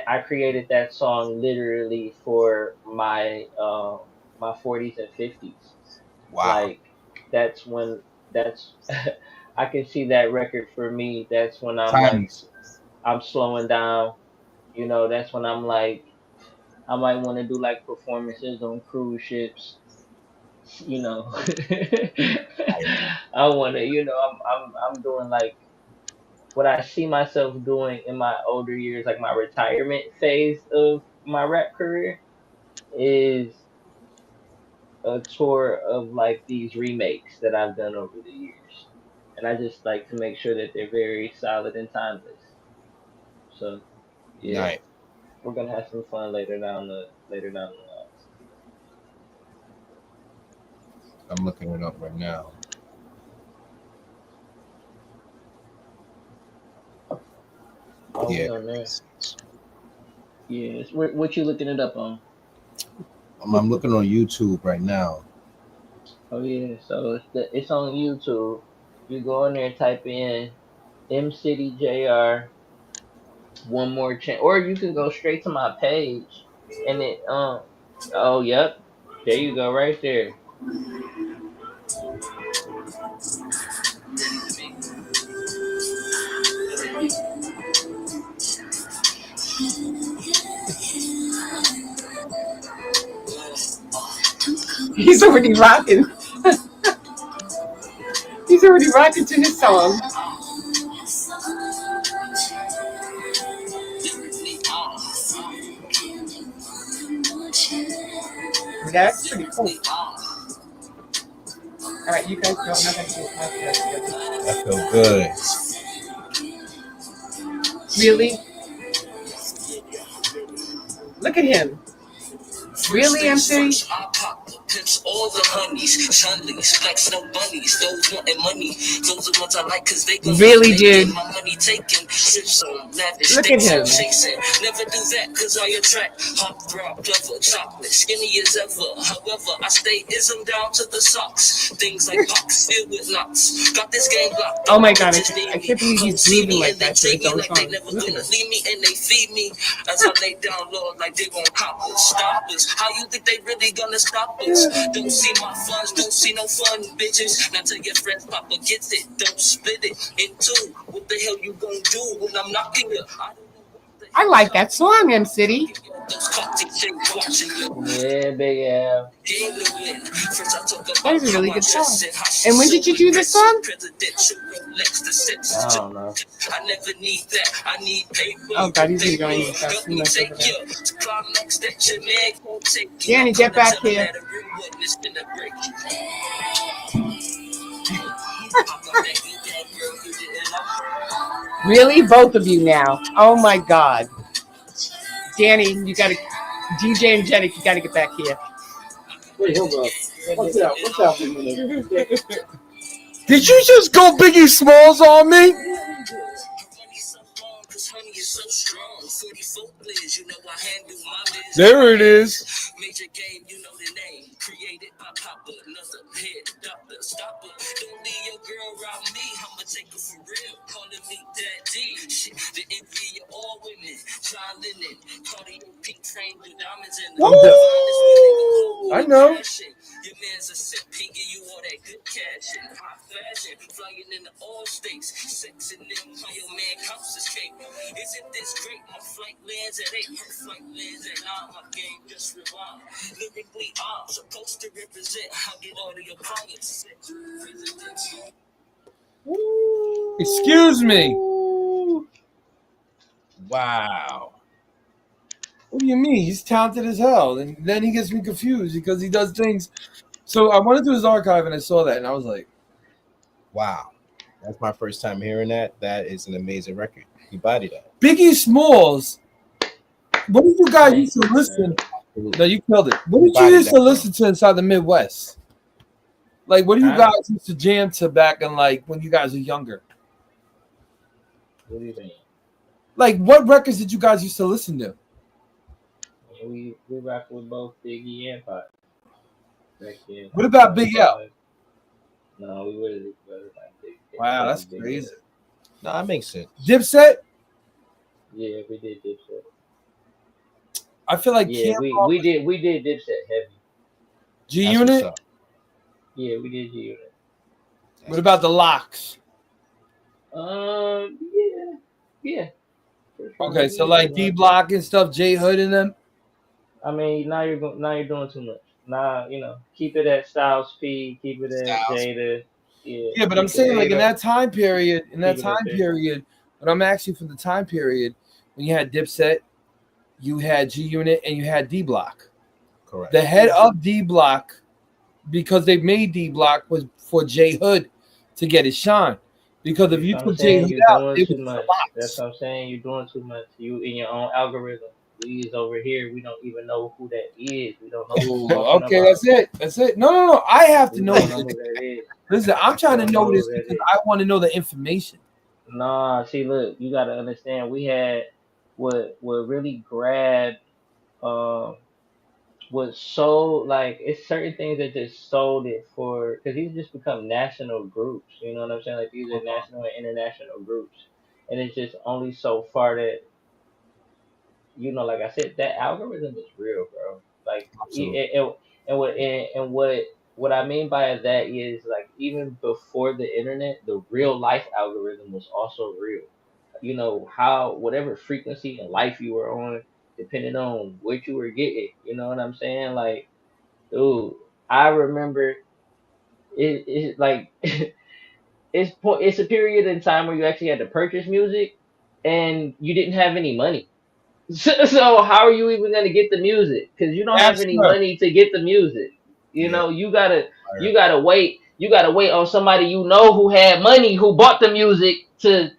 Speaker 2: I created that song literally for my 40s and 50s.
Speaker 4: Wow.
Speaker 2: Like that's when that's I can see that record for me. That's when I'm like
Speaker 4: Timeless.
Speaker 2: I'm slowing down. That's when I'm like I might want to do like performances on cruise ships. You know, I want to. I'm doing like what I see myself doing in my older years, like my retirement phase of my rap career, is a tour of like these remakes that I've done over the years. and I just like to make sure that they're very solid and timeless. So yeah,
Speaker 4: Nice.
Speaker 2: we're gonna have some fun later down the line.
Speaker 4: I'm looking it up right now.
Speaker 2: Oh, we
Speaker 4: Yeah.
Speaker 2: on there. Yes. What you looking it up on?
Speaker 4: I'm looking on YouTube right now.
Speaker 2: Oh yeah, so it's on YouTube. You go in there and type in M City JR one more chance, or you can go straight to my page and it oh yep, there you go right there.
Speaker 3: He's already rocking. He's already rocking to his song. That's pretty cool. All right, you guys don't know how to do it.
Speaker 4: I feel good.
Speaker 3: Really? Look at him. Really, MC?
Speaker 6: Pimps all the honeys, Chun-Lis, flex no bunnies, those wanting money, those are ones I like cause they gon'
Speaker 3: Really, dude?
Speaker 6: my money taken, sips on, lavish,
Speaker 3: Look at him.
Speaker 6: chasing, never do that cause I attract, hot throb, clever, chocolate, skinny as ever, however, I stay ism down to the socks, things like box filled with knots, got this game locked.
Speaker 3: Oh my God, I can't believe he's moving like that to his own
Speaker 6: Like they
Speaker 3: song.
Speaker 6: never
Speaker 3: Look at
Speaker 6: gonna
Speaker 3: him.
Speaker 6: leave me and they feed me as I lay down low like they gon' cop us, stop us. How you think they really gonna stop us? Don't see my funds, don't see no fun, bitches. Now tell your friends Papa gets it, don't split it in two. What the hell you gonna do when I'm knocking you? I don't know what the
Speaker 3: I like that song, M City.
Speaker 6: those cocky things watching you.
Speaker 2: Yeah, Big Al.
Speaker 3: That is a really good song. And when did you do this song?
Speaker 2: I don't know.
Speaker 6: I never need that. I need paper.
Speaker 3: Oh God, he's enjoying himself
Speaker 6: Help
Speaker 3: too
Speaker 6: me
Speaker 3: much
Speaker 6: take
Speaker 3: over there.
Speaker 6: you to climax that your man won't take you.
Speaker 3: Danny, get back here. Really? Both of you now. Oh my God. Danny, you gotta, DJ and Jenny, you gotta get back here.
Speaker 1: Wait, hold on. What's up? What's up? Did you just go Biggie Smalls on me? There it is.
Speaker 6: Major game, you know the name. Created by Papa, another head doctor, stopper. Don't leave your girl around me, I'ma take her for real. Calling me daddy. Shit, the envy of all women. John Lennon, Cartier pink frame with diamonds in them.
Speaker 1: I know.
Speaker 6: Your man's a sip, he give you all that good cash and high fashion. Flying in the all states, sex in them, how your man counts his cake. Isn't this great? My flight lands at 8, her flight lands at 9. My game just rewind. Lyrically, I'm supposed to represent. How get all the opponents sick.
Speaker 1: Excuse me.
Speaker 4: Wow.
Speaker 1: What do you mean? He's talented as hell. And then he gets me confused because he does things. So I went into his archive and I saw that and I was like,
Speaker 4: Wow. That's my first time hearing that. That is an amazing record. He bodied that.
Speaker 1: Biggie Smalls. What did you guys used to listen? No, you killed it. What did you used to listen to inside the Midwest? Like, what do you guys used to jam to back in, like, when you guys were younger?
Speaker 2: What do you think?
Speaker 1: Like, what records did you guys used to listen to?
Speaker 2: We rock with both Biggie and Pop.
Speaker 1: What about Big L?
Speaker 2: No, we really like Big.
Speaker 1: Wow, that's
Speaker 2: Big
Speaker 1: crazy.
Speaker 4: No, that makes sense.
Speaker 1: Dipset?
Speaker 2: Yeah, we did Dipset.
Speaker 1: I feel like
Speaker 2: Yeah, we did Dipset heavy.
Speaker 1: G
Speaker 4: That's
Speaker 1: Unit?
Speaker 4: what's up.
Speaker 2: Yeah, we did G Unit.
Speaker 1: What about the Locks?
Speaker 2: Yeah.
Speaker 1: Okay, so like D Block and stuff, J Hood and them.
Speaker 2: I mean, now you're doing too much. Now keep it at Styles P, keep it at Jada.
Speaker 1: Yeah, but I'm saying like in that time period, when I'm asking for the time period when you had Dipset, you had G Unit, and you had D Block.
Speaker 4: Correct.
Speaker 1: The head of D Block, because they made D Block, was for J Hood to get his shine. Because if
Speaker 2: You know what I'm
Speaker 1: YouTube
Speaker 2: saying?
Speaker 1: changed
Speaker 2: You're
Speaker 1: it out,
Speaker 2: doing
Speaker 1: it
Speaker 2: too
Speaker 1: was
Speaker 2: much.
Speaker 1: a lot.
Speaker 2: That's what I'm saying. You're doing too much. You in your own algorithm. We is over here. We don't even know who that is. We don't know who we're talking
Speaker 1: Okay,
Speaker 2: about.
Speaker 1: that's it. That's it. No. I have to
Speaker 2: We
Speaker 1: know.
Speaker 2: don't know who that is.
Speaker 1: Listen, I'm trying to
Speaker 2: Don't
Speaker 1: know
Speaker 2: know
Speaker 1: this
Speaker 2: who that
Speaker 1: because
Speaker 2: is.
Speaker 1: I want to know the information.
Speaker 2: Nah, see, look, you gotta understand. We had what really grabbed was sold like it's certain things that just sold it for because these just become national groups. You know what I'm saying? Like these are national and international groups, and it's just only so far that like I said, that algorithm is real, bro. Like,
Speaker 4: Absolutely.
Speaker 2: and what I mean by that is like even before the internet, the real life algorithm was also real. How whatever frequency in life you were on, depending on what you were getting. You know what I'm saying? Like, dude, I remember it like it's a period in time where you actually had to purchase music and you didn't have any money. So how are you even gonna get the music? Because you don't have any
Speaker 1: Napster.
Speaker 2: money to get the music.
Speaker 4: Yeah.
Speaker 2: You gotta wait. You gotta wait on somebody who had money who bought the music to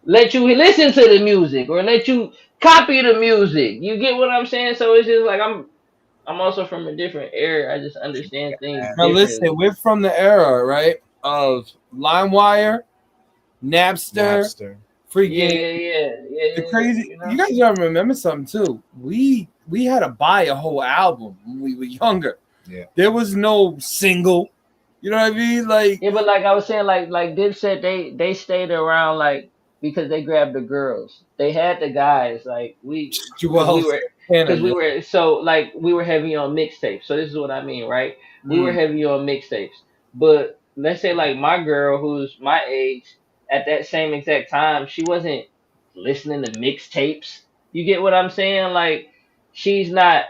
Speaker 2: let you listen to the music or let you copy the music. You get what I'm saying? So it's just like I'm also from a different era. I just understand things
Speaker 1: Now listen,
Speaker 2: differently.
Speaker 1: we're from the era, right, of LimeWire, Napster,
Speaker 4: Napster.
Speaker 2: Yeah,
Speaker 1: freaking
Speaker 2: yeah.
Speaker 1: the crazy.
Speaker 2: You know?
Speaker 1: You guys gotta remember something too. We had to buy a whole album when we were younger.
Speaker 4: Yeah.
Speaker 1: There was no single. You know what I mean? Like
Speaker 2: Yeah, but like I was saying, like Dipset, they stayed around like because they grabbed the girls. They had the guys like because we
Speaker 1: Joel
Speaker 2: were because we
Speaker 1: Santana.
Speaker 2: were so like we were heavy on mixtapes. So this is what I mean, right? We were
Speaker 1: Mm.
Speaker 2: heavy on mixtapes. But let's say like my girl who's my age at that same exact time, she wasn't listening to mixtapes. You get what I'm saying? Like she's not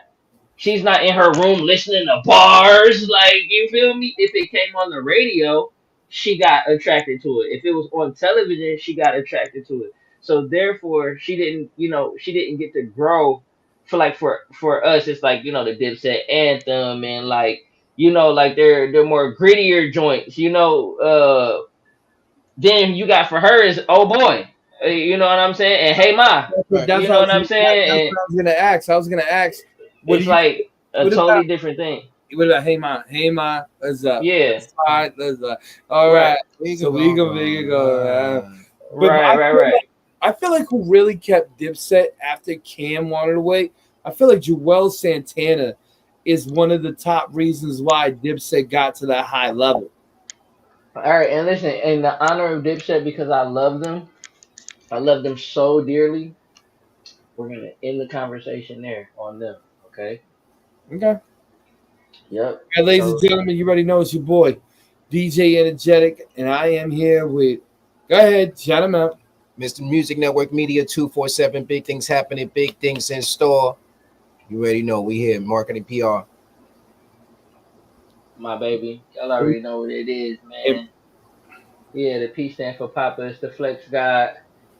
Speaker 2: she's not in her room listening to bars. Like, you feel me? If it came on the radio, she got attracted to it. If it was on television, she got attracted to it. So therefore, she didn't get to grow. For us, it's like the Dipset anthem and like they're more grittier joints. Then you got for her is oh boy. You know what I'm saying? And hey ma.
Speaker 1: That's
Speaker 2: You
Speaker 1: what I
Speaker 2: know what
Speaker 1: was.
Speaker 2: I'm
Speaker 1: That's
Speaker 2: saying?
Speaker 1: what I was gonna ask. I was gonna ask. What do
Speaker 2: It's
Speaker 1: you?
Speaker 2: like a
Speaker 1: What about?
Speaker 2: totally different thing.
Speaker 1: What about Hey Ma, what's up?
Speaker 2: Yeah.
Speaker 1: Let's all
Speaker 2: Right.
Speaker 1: right. So we can go. But
Speaker 2: Right.
Speaker 1: I feel like who really kept Dipset after Cam wanted away. I feel like Joel Santana is one of the top reasons why Dipset got to that high level.
Speaker 2: All right, and listen, in the honor of Dipset, because I love them so dearly. We're gonna end the conversation there on them. Okay.
Speaker 1: Okay.
Speaker 2: Yep.
Speaker 1: Hey, ladies and
Speaker 2: So
Speaker 1: gentlemen, you already know it's your boy, DJ Energetic, and I am here with. Go ahead, shout him out.
Speaker 4: Mr. Music Network Media 247. Big things happening, big things in store. You already know we here, marketing PR.
Speaker 2: my baby, y'all already know what it is, man. Yeah, the P stand for Papa. It's the Flex God,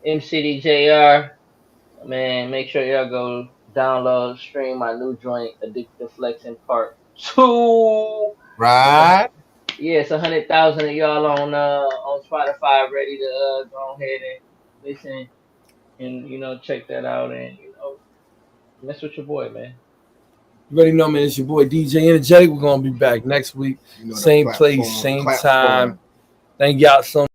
Speaker 2: MCDJR. Man, make sure y'all go download, stream my new joint, Addicted to Flexing Part 2.
Speaker 4: Right.
Speaker 2: Yeah, it's 100,000 of y'all on Spotify ready to go ahead and listen and check that out and mess with your boy, man.
Speaker 1: You already know, man. It's your boy DJ Energetic. We're gonna be back next week,
Speaker 4: You know,
Speaker 1: same place, same time. Thank y'all so